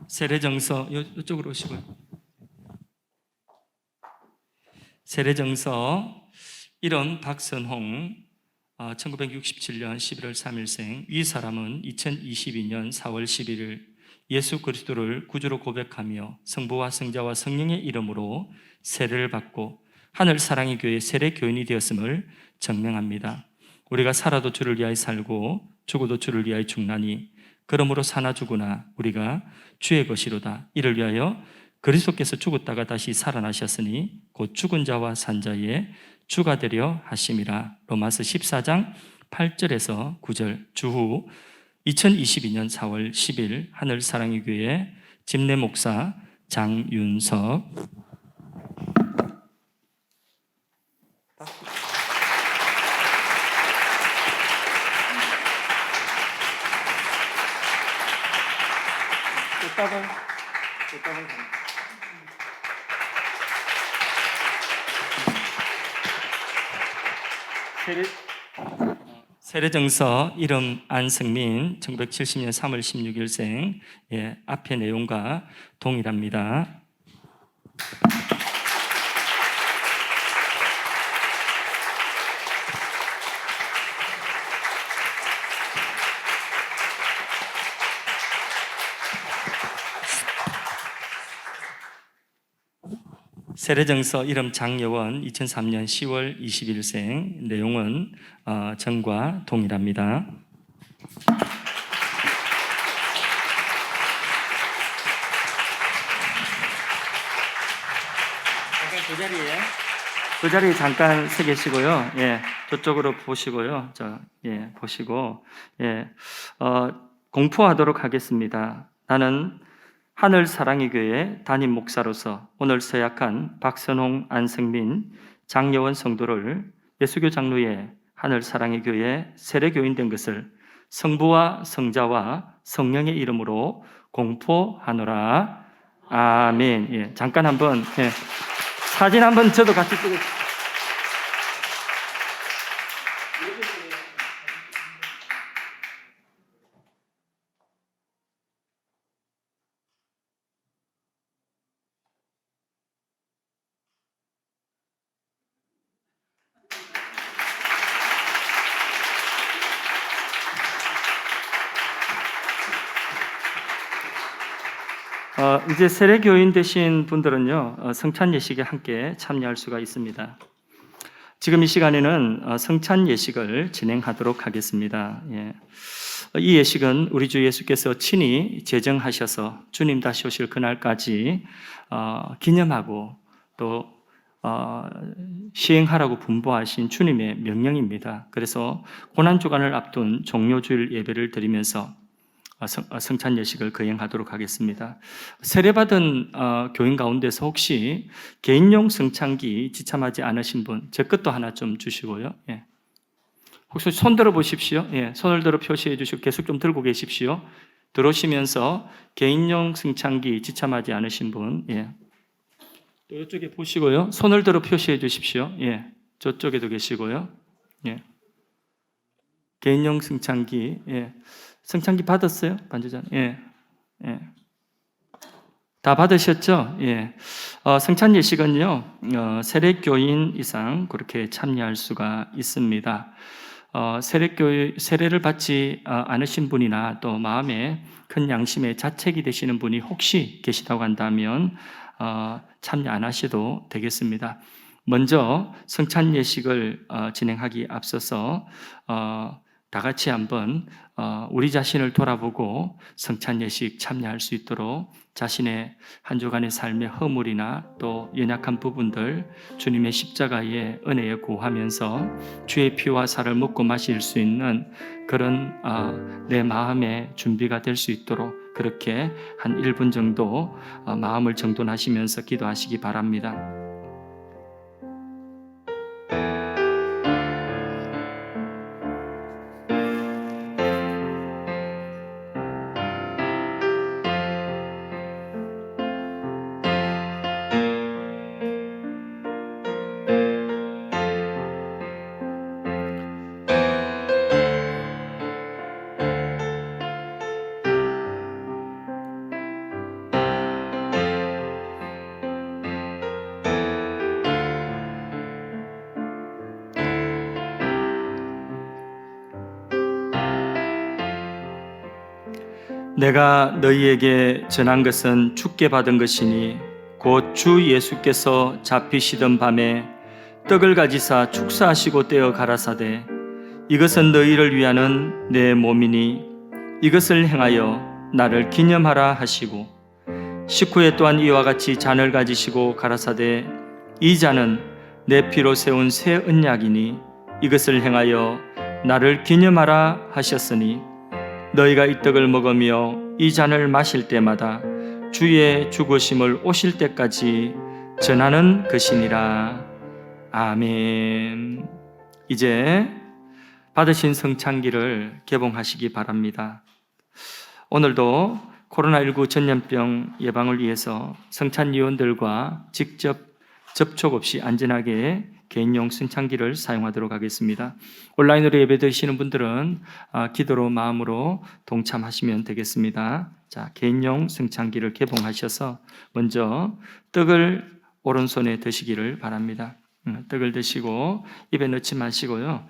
세례 정서 이쪽으로 오시고요. 세례정서 이름 박선홍 1967년 11월 3일생. 이 사람은 2022년 4월 11일 예수 그리스도를 구주로 고백하며 성부와 성자와 성령의 이름으로 세례를 받고 하늘사랑의 교회 세례교인이 되었음을 증명합니다. 우리가 살아도 주를 위하여 살고 죽어도 주를 위하여 죽나니 그러므로 사나 죽으나 우리가 주의 것이로다. 이를 위하여 그리스도께서 죽었다가 다시 살아나셨으니 곧 죽은 자와 산 자의 주가 되려 하심이라. 로마서 14장 8절에서 9절. 주후 2022년 4월 10일 하늘사랑의 교회 집내 목사 장윤석. 세례정서 이름 안승민 1970년 3월 16일생. 앞의 내용과 동일합니다. 세례정서 이름 장여원 2003년 10월 20일생. 내용은 전과 동일합니다. 그 자리에 잠깐 서 계시고요. 저쪽으로 보시고요. 보시고 공포하도록 하겠습니다. 나는 하늘사랑의 교회 담임 목사로서 오늘 서약한 박선홍, 안승민, 장여원 성도를 예수교 장로의 하늘사랑의 교회 세례교인 된 것을 성부와 성자와 성령의 이름으로 공포하노라. 아멘. 잠깐 한번 사진 한번 저도 같이 찍을게요. 이제 세례교인 되신 분들은요, 성찬 예식에 함께 참여할 수가 있습니다. 지금 이 시간에는 성찬 예식을 진행하도록 하겠습니다. 이 예식은 우리 주 예수께서 친히 제정하셔서 주님 다시 오실 그날까지 기념하고 또 시행하라고 분부하신 주님의 명령입니다. 그래서 고난주간을 앞둔 종료주일 예배를 드리면서 성찬 예식을 거행하도록 하겠습니다. 세례받은 교인 가운데서 혹시 개인용 성찬기 지참하지 않으신 분, 제 것도 하나 좀 주시고요. 혹시 손 들어 보십시오. 손을 들어 표시해 주시고 계속 좀 들고 계십시오. 들어오시면서 개인용 성찬기 지참하지 않으신 분, 또 이쪽에 보시고요. 손을 들어 표시해 주십시오. 저쪽에도 계시고요. 개인용 성찬기, 성찬기 받았어요? 반주자? 다 받으셨죠? 성찬 예식은요, 세례교인 이상 그렇게 참여할 수가 있습니다. 세례를 받지 않으신 분이나 또 마음에 큰 양심의 자책이 되시는 분이 혹시 계시다고 한다면 참여 안 하셔도 되겠습니다. 먼저 성찬 예식을 진행하기 앞서서 다 같이 한번 우리 자신을 돌아보고 성찬 예식 참여할 수 있도록 자신의 한 주간의 삶의 허물이나 또 연약한 부분들 주님의 십자가의 은혜에 구하면서 주의 피와 살을 먹고 마실 수 있는 그런 내 마음의 준비가 될 수 있도록 그렇게 한 1분 정도 마음을 정돈하시면서 기도하시기 바랍니다. 내가 너희에게 전한 것은 주께 받은 것이니 곧 주 예수께서 잡히시던 밤에 떡을 가지사 축사하시고 떼어 가라사대 이것은 너희를 위하는 내 몸이니 이것을 행하여 나를 기념하라 하시고 식후에 또한 이와 같이 잔을 가지시고 가라사대 이 잔은 내 피로 세운 새 언약이니 이것을 행하여 나를 기념하라 하셨으니 너희가 이 떡을 먹으며 이 잔을 마실 때마다 주의 죽으심을 오실 때까지 전하는 것이니라. 아멘. 이제 받으신 성찬기를 개봉하시기 바랍니다. 오늘도 코로나19 전염병 예방을 위해서 성찬위원들과 직접 접촉 없이 안전하게 개인용 성찬기를 사용하도록 하겠습니다. 온라인으로 예배드리시는 분들은 기도로 마음으로 동참하시면 되겠습니다. 자, 개인용 성찬기를 개봉하셔서 먼저 떡을 오른손에 드시기를 바랍니다. 떡을 드시고 입에 넣지 마시고요.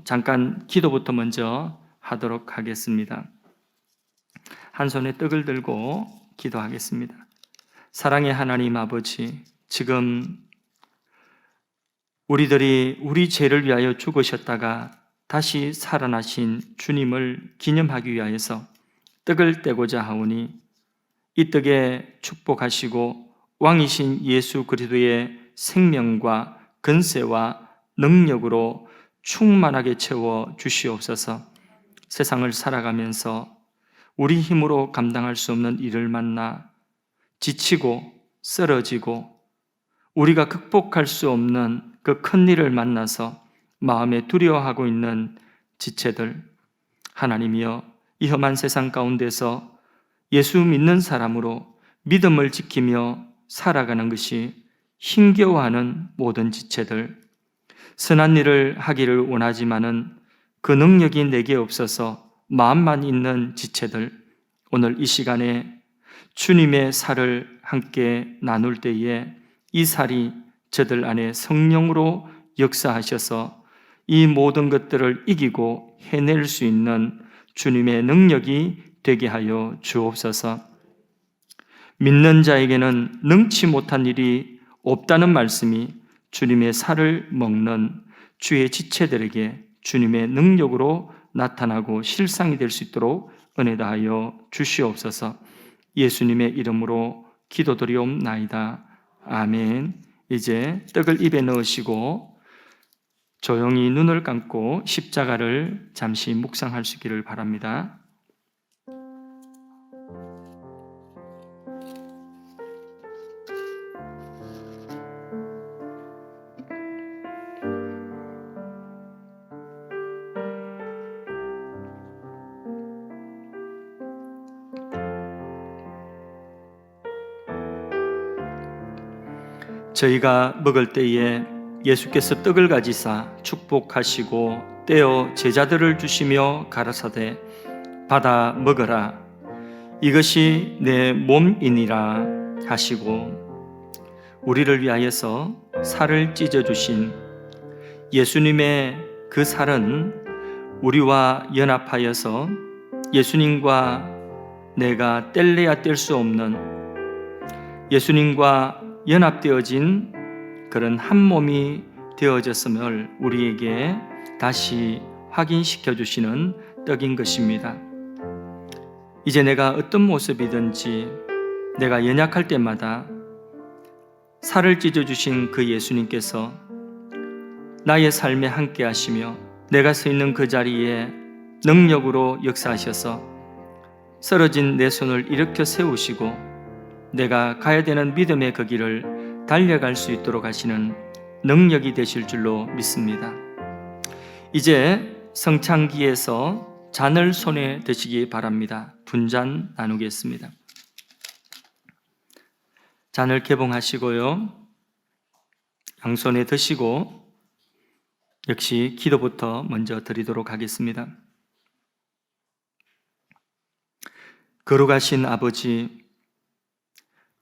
잠깐 기도부터 먼저 하도록 하겠습니다. 한 손에 떡을 들고 기도하겠습니다. 사랑의 하나님 아버지, 지금 우리들이 우리 죄를 위하여 죽으셨다가 다시 살아나신 주님을 기념하기 위하여서 떡을 떼고자 하오니 이 떡에 축복하시고 왕이신 예수 그리스도의 생명과 권세와 능력으로 충만하게 채워 주시옵소서. 세상을 살아가면서 우리 힘으로 감당할 수 없는 일을 만나 지치고 쓰러지고 우리가 극복할 수 없는 그 큰 일을 만나서 마음에 두려워하고 있는 지체들, 하나님이여 이 험한 세상 가운데서 예수 믿는 사람으로 믿음을 지키며 살아가는 것이 힘겨워하는 모든 지체들, 선한 일을 하기를 원하지만은 그 능력이 내게 없어서 마음만 있는 지체들, 오늘 이 시간에 주님의 살을 함께 나눌 때에 이 살이 저들 안에 성령으로 역사하셔서 이 모든 것들을 이기고 해낼 수 있는 주님의 능력이 되게 하여 주옵소서. 믿는 자에게는 능치 못한 일이 없다는 말씀이 주님의 살을 먹는 주의 지체들에게 주님의 능력으로 나타나고 실상이 될 수 있도록 은혜 다하여 주시옵소서. 예수님의 이름으로 기도드리옵나이다. 아멘. 이제 떡을 입에 넣으시고 조용히 눈을 감고 십자가를 잠시 묵상하시기를 바랍니다. 저희가 먹을 때에 예수께서 떡을 가지사 축복하시고 떼어 제자들을 주시며 가라사대 받아 먹어라 이것이 내 몸이니라 하시고 우리를 위하여서 살을 찢어 주신 예수님의 그 살은 우리와 연합하여서 예수님과 내가 뗄래야 뗄 수 없는 예수님과 연합되어진 그런 한 몸이 되어졌음을 우리에게 다시 확인시켜 주시는 떡인 것입니다. 이제 내가 어떤 모습이든지 내가 연약할 때마다 살을 찢어 주신 그 예수님께서 나의 삶에 함께 하시며 내가 서 있는 그 자리에 능력으로 역사하셔서 쓰러진 내 손을 일으켜 세우시고 내가 가야 되는 믿음의 그 길을 달려갈 수 있도록 하시는 능력이 되실 줄로 믿습니다. 이제 성찬기에서 잔을 손에 드시기 바랍니다. 분잔 나누겠습니다. 잔을 개봉하시고요. 양손에 드시고 역시 기도부터 먼저 드리도록 하겠습니다. 거룩하신 아버지,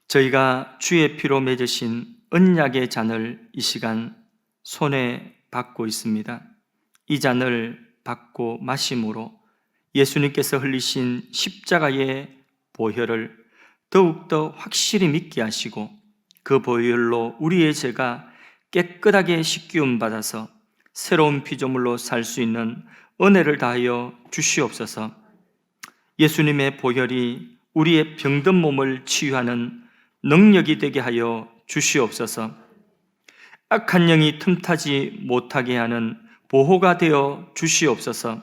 저희가 주의 피로 맺으신 언약의 잔을 이 시간 손에 받고 있습니다. 이 잔을 받고 마심으로 예수님께서 흘리신 십자가의 보혈을 더욱더 확실히 믿게 하시고 그 보혈로 우리의 죄가 깨끗하게 씻기움 받아서 새로운 피조물로 살 수 있는 은혜를 다하여 주시옵소서. 예수님의 보혈이 우리의 병든 몸을 치유하는 능력이 되게 하여 주시옵소서. 악한 영이 틈타지 못하게 하는 보호가 되어 주시옵소서.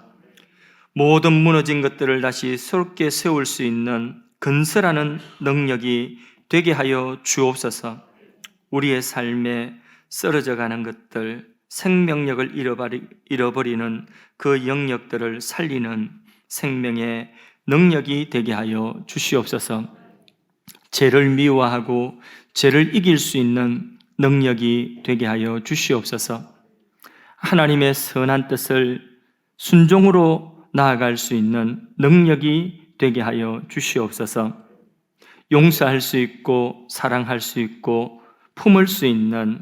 모든 무너진 것들을 다시 새롭게 세울 수 있는 건설하는 능력이 되게 하여 주옵소서. 우리의 삶에 쓰러져 가는 것들, 생명력을 잃어버리는 그 영역들을 살리는 생명의 능력이 되게 하여 주시옵소서. 죄를 미워하고 죄를 이길 수 있는 능력이 되게 하여 주시옵소서. 하나님의 선한 뜻을 순종으로 나아갈 수 있는 능력이 되게 하여 주시옵소서. 용서할 수 있고 사랑할 수 있고 품을 수 있는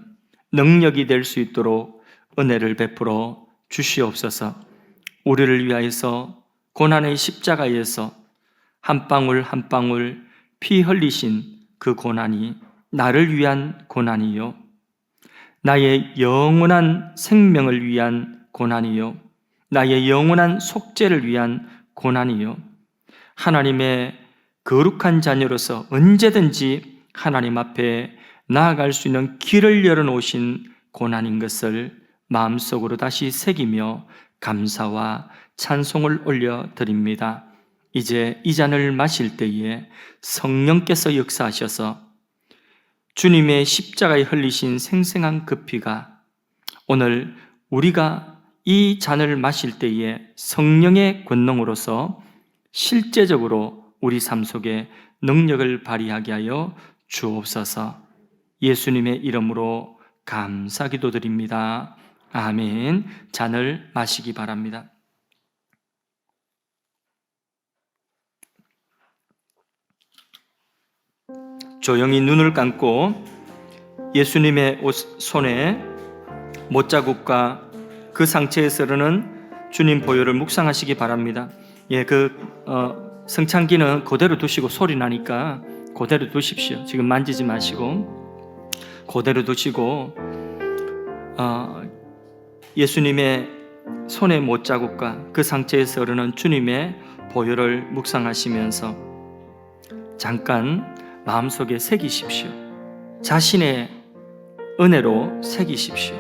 능력이 될 수 있도록 은혜를 베풀어 주시옵소서. 우리를 위하여서 고난의 십자가에서 한 방울 한 방울 피 흘리신 그 고난이 나를 위한 고난이요, 나의 영원한 생명을 위한 고난이요, 나의 영원한 속죄를 위한 고난이요, 하나님의 거룩한 자녀로서 언제든지 하나님 앞에 나아갈 수 있는 길을 열어놓으신 고난인 것을 마음속으로 다시 새기며 감사와 찬송을 올려드립니다. 이제 이 잔을 마실 때에 성령께서 역사하셔서 주님의 십자가에 흘리신 생생한 그 피가 오늘 우리가 이 잔을 마실 때에 성령의 권능으로서 실제적으로 우리 삶 속에 능력을 발휘하게 하여 주옵소서. 예수님의 이름으로 감사 기도드립니다. 아멘. 잔을 마시기 바랍니다. 조용히 눈을 감고 예수님의 손에 못자국과 그 상처에서 흐르는 주님 보혈을 묵상하시기 바랍니다. 성찬기는 그대로 두시고 소리 나니까 그대로 두십시오. 지금 만지지 마시고 그대로 두시고 예수님의 손의 못자국과 그 상처에서 흐르는 주님의 보혈을 묵상하시면서 잠깐 마음속에 새기십시오. 자신의 은혜로 새기십시오.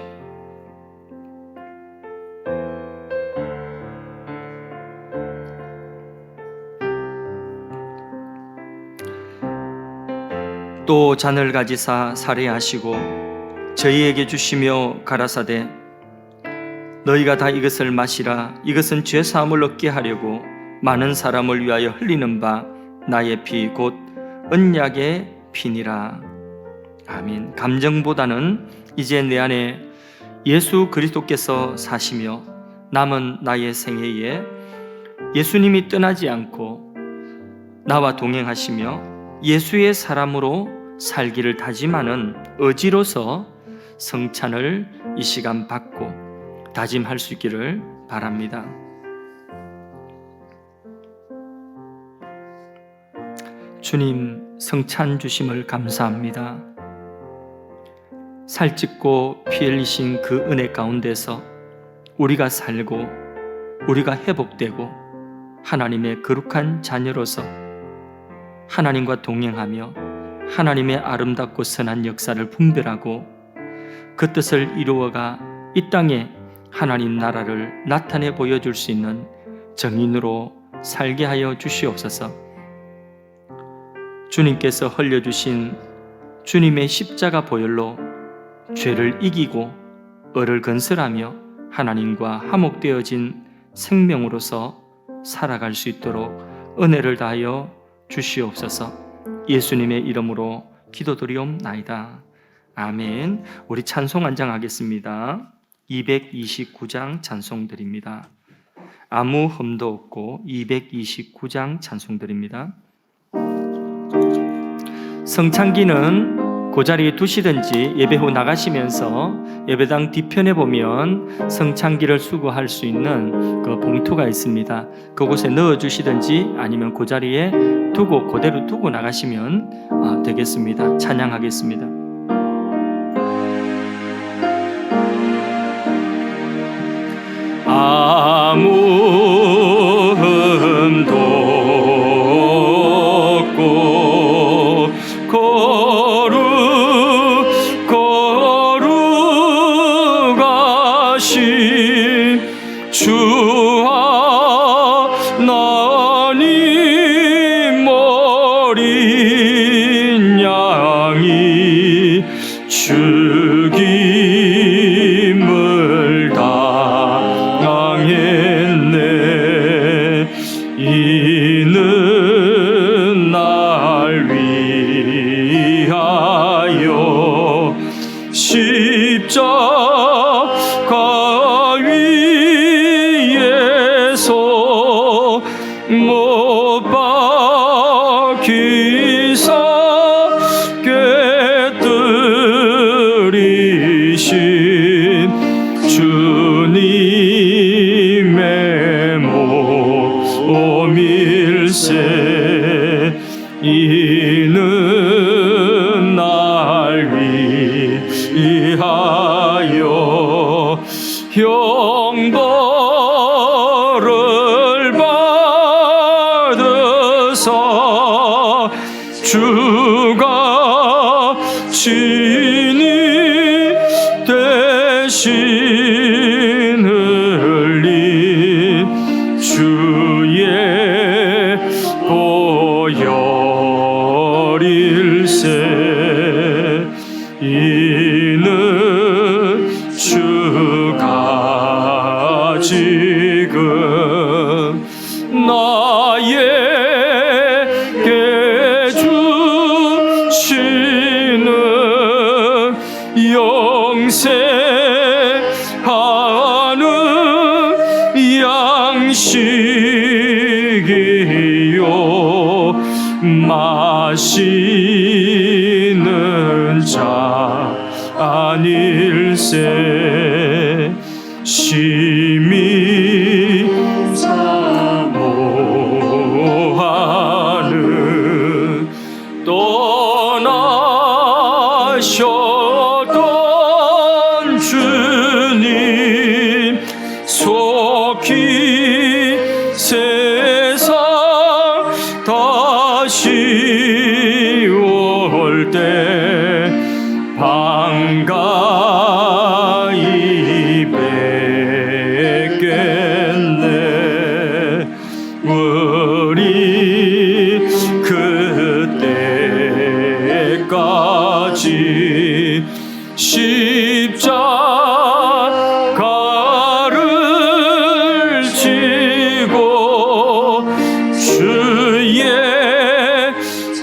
또 잔을 가지사 살해하시고 저희에게 주시며 가라사대 너희가 다 이것을 마시라. 이것은 죄 사함을 얻게 하려고 많은 사람을 위하여 흘리는 바 나의 피 곧 언약의 피니라. 아멘. 감정보다는 이제 내 안에 예수 그리스도께서 사시며 남은 나의 생애에 예수님이 떠나지 않고 나와 동행하시며 예수의 사람으로 살기를 다짐하는 의지로서 성찬을 이 시간 받고 다짐할 수 있기를 바랍니다. 주님, 성찬 주심을 감사합니다. 살찢고 피 흘리신 그 은혜 가운데서 우리가 살고 우리가 회복되고 하나님의 거룩한 자녀로서 하나님과 동행하며 하나님의 아름답고 선한 역사를 분별하고 그 뜻을 이루어가 이 땅에 하나님 나라를 나타내 보여줄 수 있는 정인으로 살게 하여 주시옵소서. 주님께서 흘려주신 주님의 십자가 보혈로 죄를 이기고 의를 건설하며 하나님과 화목되어진 생명으로서 살아갈 수 있도록 은혜를 다하여 주시옵소서. 예수님의 이름으로 기도드리옵나이다. 아멘. 우리 찬송 한 장 하겠습니다. 229장 찬송드립니다. 아무 흠도 없고 229장 찬송드립니다. 성찬기는 그 자리에 두시든지 예배 후 나가시면서 예배당 뒤편에 보면 성찬기를 수거할 수 있는 그 봉투가 있습니다. 그곳에 넣어주시든지 아니면 그 자리에 두고 그대로 두고 나가시면 되겠습니다. 찬양하겠습니다. 아무 흠도 없고 거룩하신 주 하나님 어린 양이 죽임을 당했네. 이는 날 위하여 십자가 위에서 못 박히사 꿰뚫리신 주님의 몸일세. 이는 날 위하여 형벌을 받으사 주가 친히 대신 흘린 주의 보혈일세. 이는 주가 지금 나에게 주시는 영생하는 양식이요 마시는 자 아닐세. 심히 사모하는 떠나셨던 주님 속히 세상 다시 올 때 반가이 뵙겠네. 우리 그때까지 십자가를 지고 주의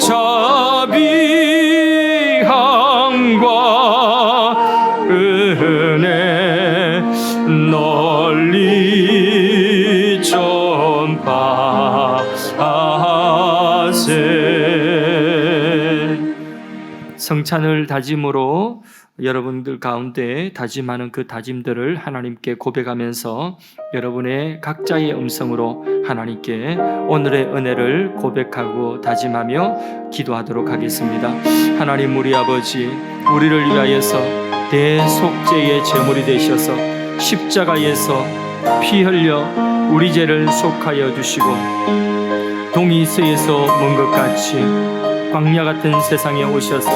자비함과 은혜 널리 전파하세. 성찬을 다짐으로 여러분들 가운데 다짐하는 그 다짐들을 하나님께 고백하면서 여러분의 각자의 음성으로 하나님께 오늘의 은혜를 고백하고 다짐하며 기도하도록 하겠습니다. 하나님, 우리 아버지, 우리를 위하여서 대속죄의 제물이 되셔서 십자가에서 피 흘려 우리 죄를 속하여 주시고 동이스에서 먼 것 같이 광야 같은 세상에 오셔서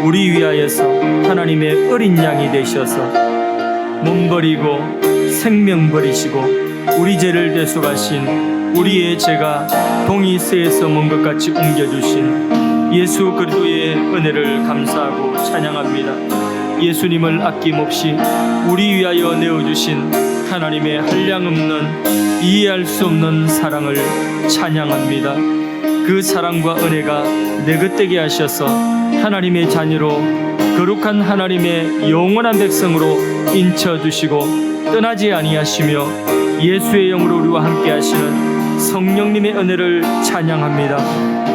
우리 위하여서 하나님의 어린 양이 되셔서 몸 버리고 생명 버리시고 우리 죄를 대속하신 우리의 죄가 동이스에서 먼 것 같이 옮겨주신 예수 그리스도의 은혜를 감사하고 찬양합니다. 예수님을 아낌없이 우리 위하여 내어주신 하나님의 한량없는 이해할 수 없는 사랑을 찬양합니다. 그 사랑과 은혜가 내것되게 하셔서 하나님의 자녀로 거룩한 하나님의 영원한 백성으로 인쳐주시고 떠나지 아니하시며 예수의 영으로 우리와 함께 하시는 성령님의 은혜를 찬양합니다.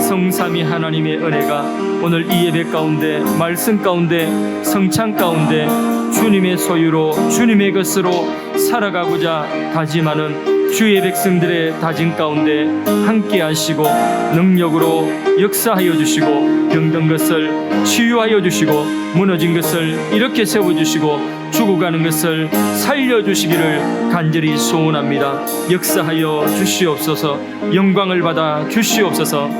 성삼위 하나님의 은혜가 오늘 이 예배 가운데, 말씀 가운데, 성찬 가운데 주님의 소유로 주님의 것으로 살아가고자 다짐하는 주의 백성들의 다짐 가운데 함께 하시고 능력으로 역사하여 주시고 병든 것을 치유하여 주시고 무너진 것을 이렇게 세워주시고 죽어가는 것을 살려주시기를 간절히 소원합니다. 역사하여 주시옵소서. 영광을 받아 주시옵소서.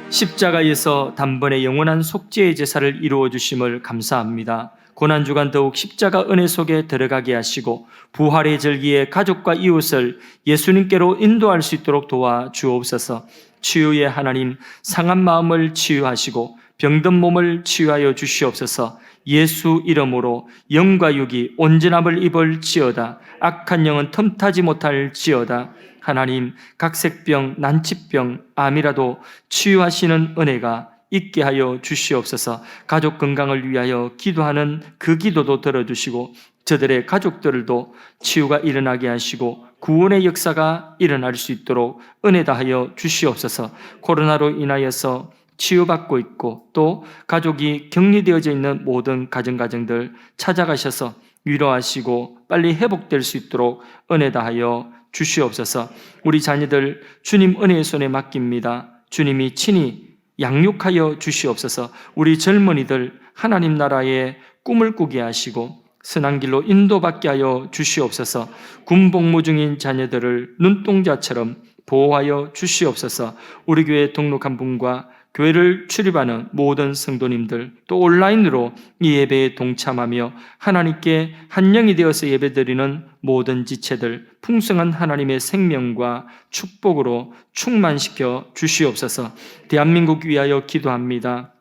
십자가에서 단번에 영원한 속죄의 제사를 이루어 주심을 감사합니다. 고난주간 더욱 십자가 은혜 속에 들어가게 하시고 부활의 절기에 가족과 이웃을 예수님께로 인도할 수 있도록 도와 주옵소서. 치유의 하나님, 상한 마음을 치유하시고 병든 몸을 치유하여 주시옵소서. 예수 이름으로 영과 육이 온전함을 입을지어다. 악한 영은 틈타지 못할지어다. 하나님, 각색병, 난치병, 암이라도 치유하시는 은혜가 있게 하여 주시옵소서. 가족 건강을 위하여 기도하는 그 기도도 들어주시고 저들의 가족들도 치유가 일어나게 하시고 구원의 역사가 일어날 수 있도록 은혜 다하여 주시옵소서. 코로나로 인하여서 치유받고 있고 또 가족이 격리되어져 있는 모든 가정들 찾아가셔서 위로하시고 빨리 회복될 수 있도록 은혜 다하여 주시옵소서. 우리 자녀들 주님 은혜의 손에 맡깁니다. 주님이 친히 양육하여 주시옵소서. 우리 젊은이들 하나님 나라의 꿈을 꾸게 하시고 선한 길로 인도받게 하여 주시옵소서. 군복무 중인 자녀들을 눈동자처럼 보호하여 주시옵소서. 우리 교회에 등록한 분과 교회를 출입하는 모든 성도님들 또 온라인으로 이 예배에 동참하며 하나님께 한 영이 되어서 예배드리는 모든 지체들 풍성한 하나님의 생명과 축복으로 충만시켜 주시옵소서. 대한민국 위하여 기도합니다.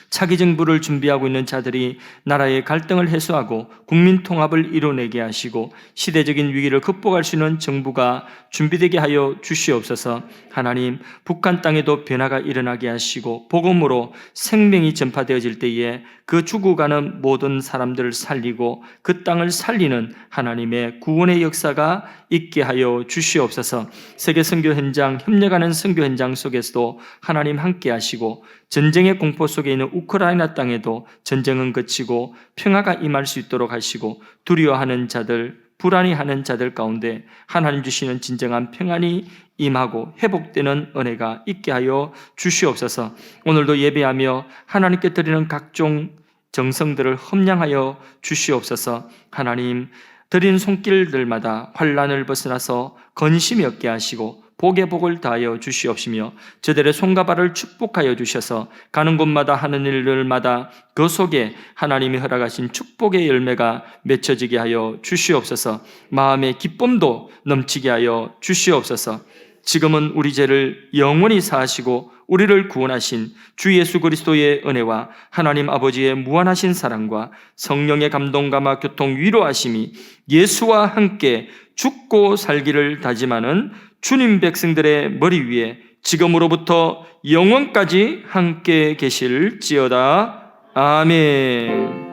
차기 정부를 준비하고 있는 자들이 나라의 갈등을 해소하고 국민 통합을 이뤄내게 하시고 시대적인 위기를 극복할 수 있는 정부가 준비되게 하여 주시옵소서. 하나님, 북한 땅에도 변화가 일어나게 하시고 복음으로 생명이 전파되어질 때에 그 죽어가는 모든 사람들을 살리고 그 땅을 살리는 하나님의 구원의 역사가 있게 하여 주시옵소서. 세계 선교 현장, 협력하는 선교 현장 속에서도 하나님 함께 하시고 전쟁의 공포 속에 있는 우크라이나 땅에도 전쟁은 그치고 평화가 임할 수 있도록 하시고 두려워하는 자들, 불안해하는 자들 가운데 하나님 주시는 진정한 평안이 임하고 회복되는 은혜가 있게 하여 주시옵소서. 오늘도 예배하며 하나님께 드리는 각종 정성들을 험량하여 주시옵소서. 하나님, 드린 손길들마다 환난을 벗어나서 건심이 얻게 하시고 복의 복을 다하여 주시옵시며 저들의 손과 발을 축복하여 주셔서 가는 곳마다 하는 일들마다 그 속에 하나님이 허락하신 축복의 열매가 맺혀지게 하여 주시옵소서. 마음의 기쁨도 넘치게 하여 주시옵소서. 지금은 우리 죄를 영원히 사하시고 우리를 구원하신 주 예수 그리스도의 은혜와 하나님 아버지의 무한하신 사랑과 성령의 감동감화 교통 위로하심이 예수와 함께 죽고 살기를 다짐하는 주님 백성들의 머리 위에 지금으로부터 영원까지 함께 계실지어다. 아멘.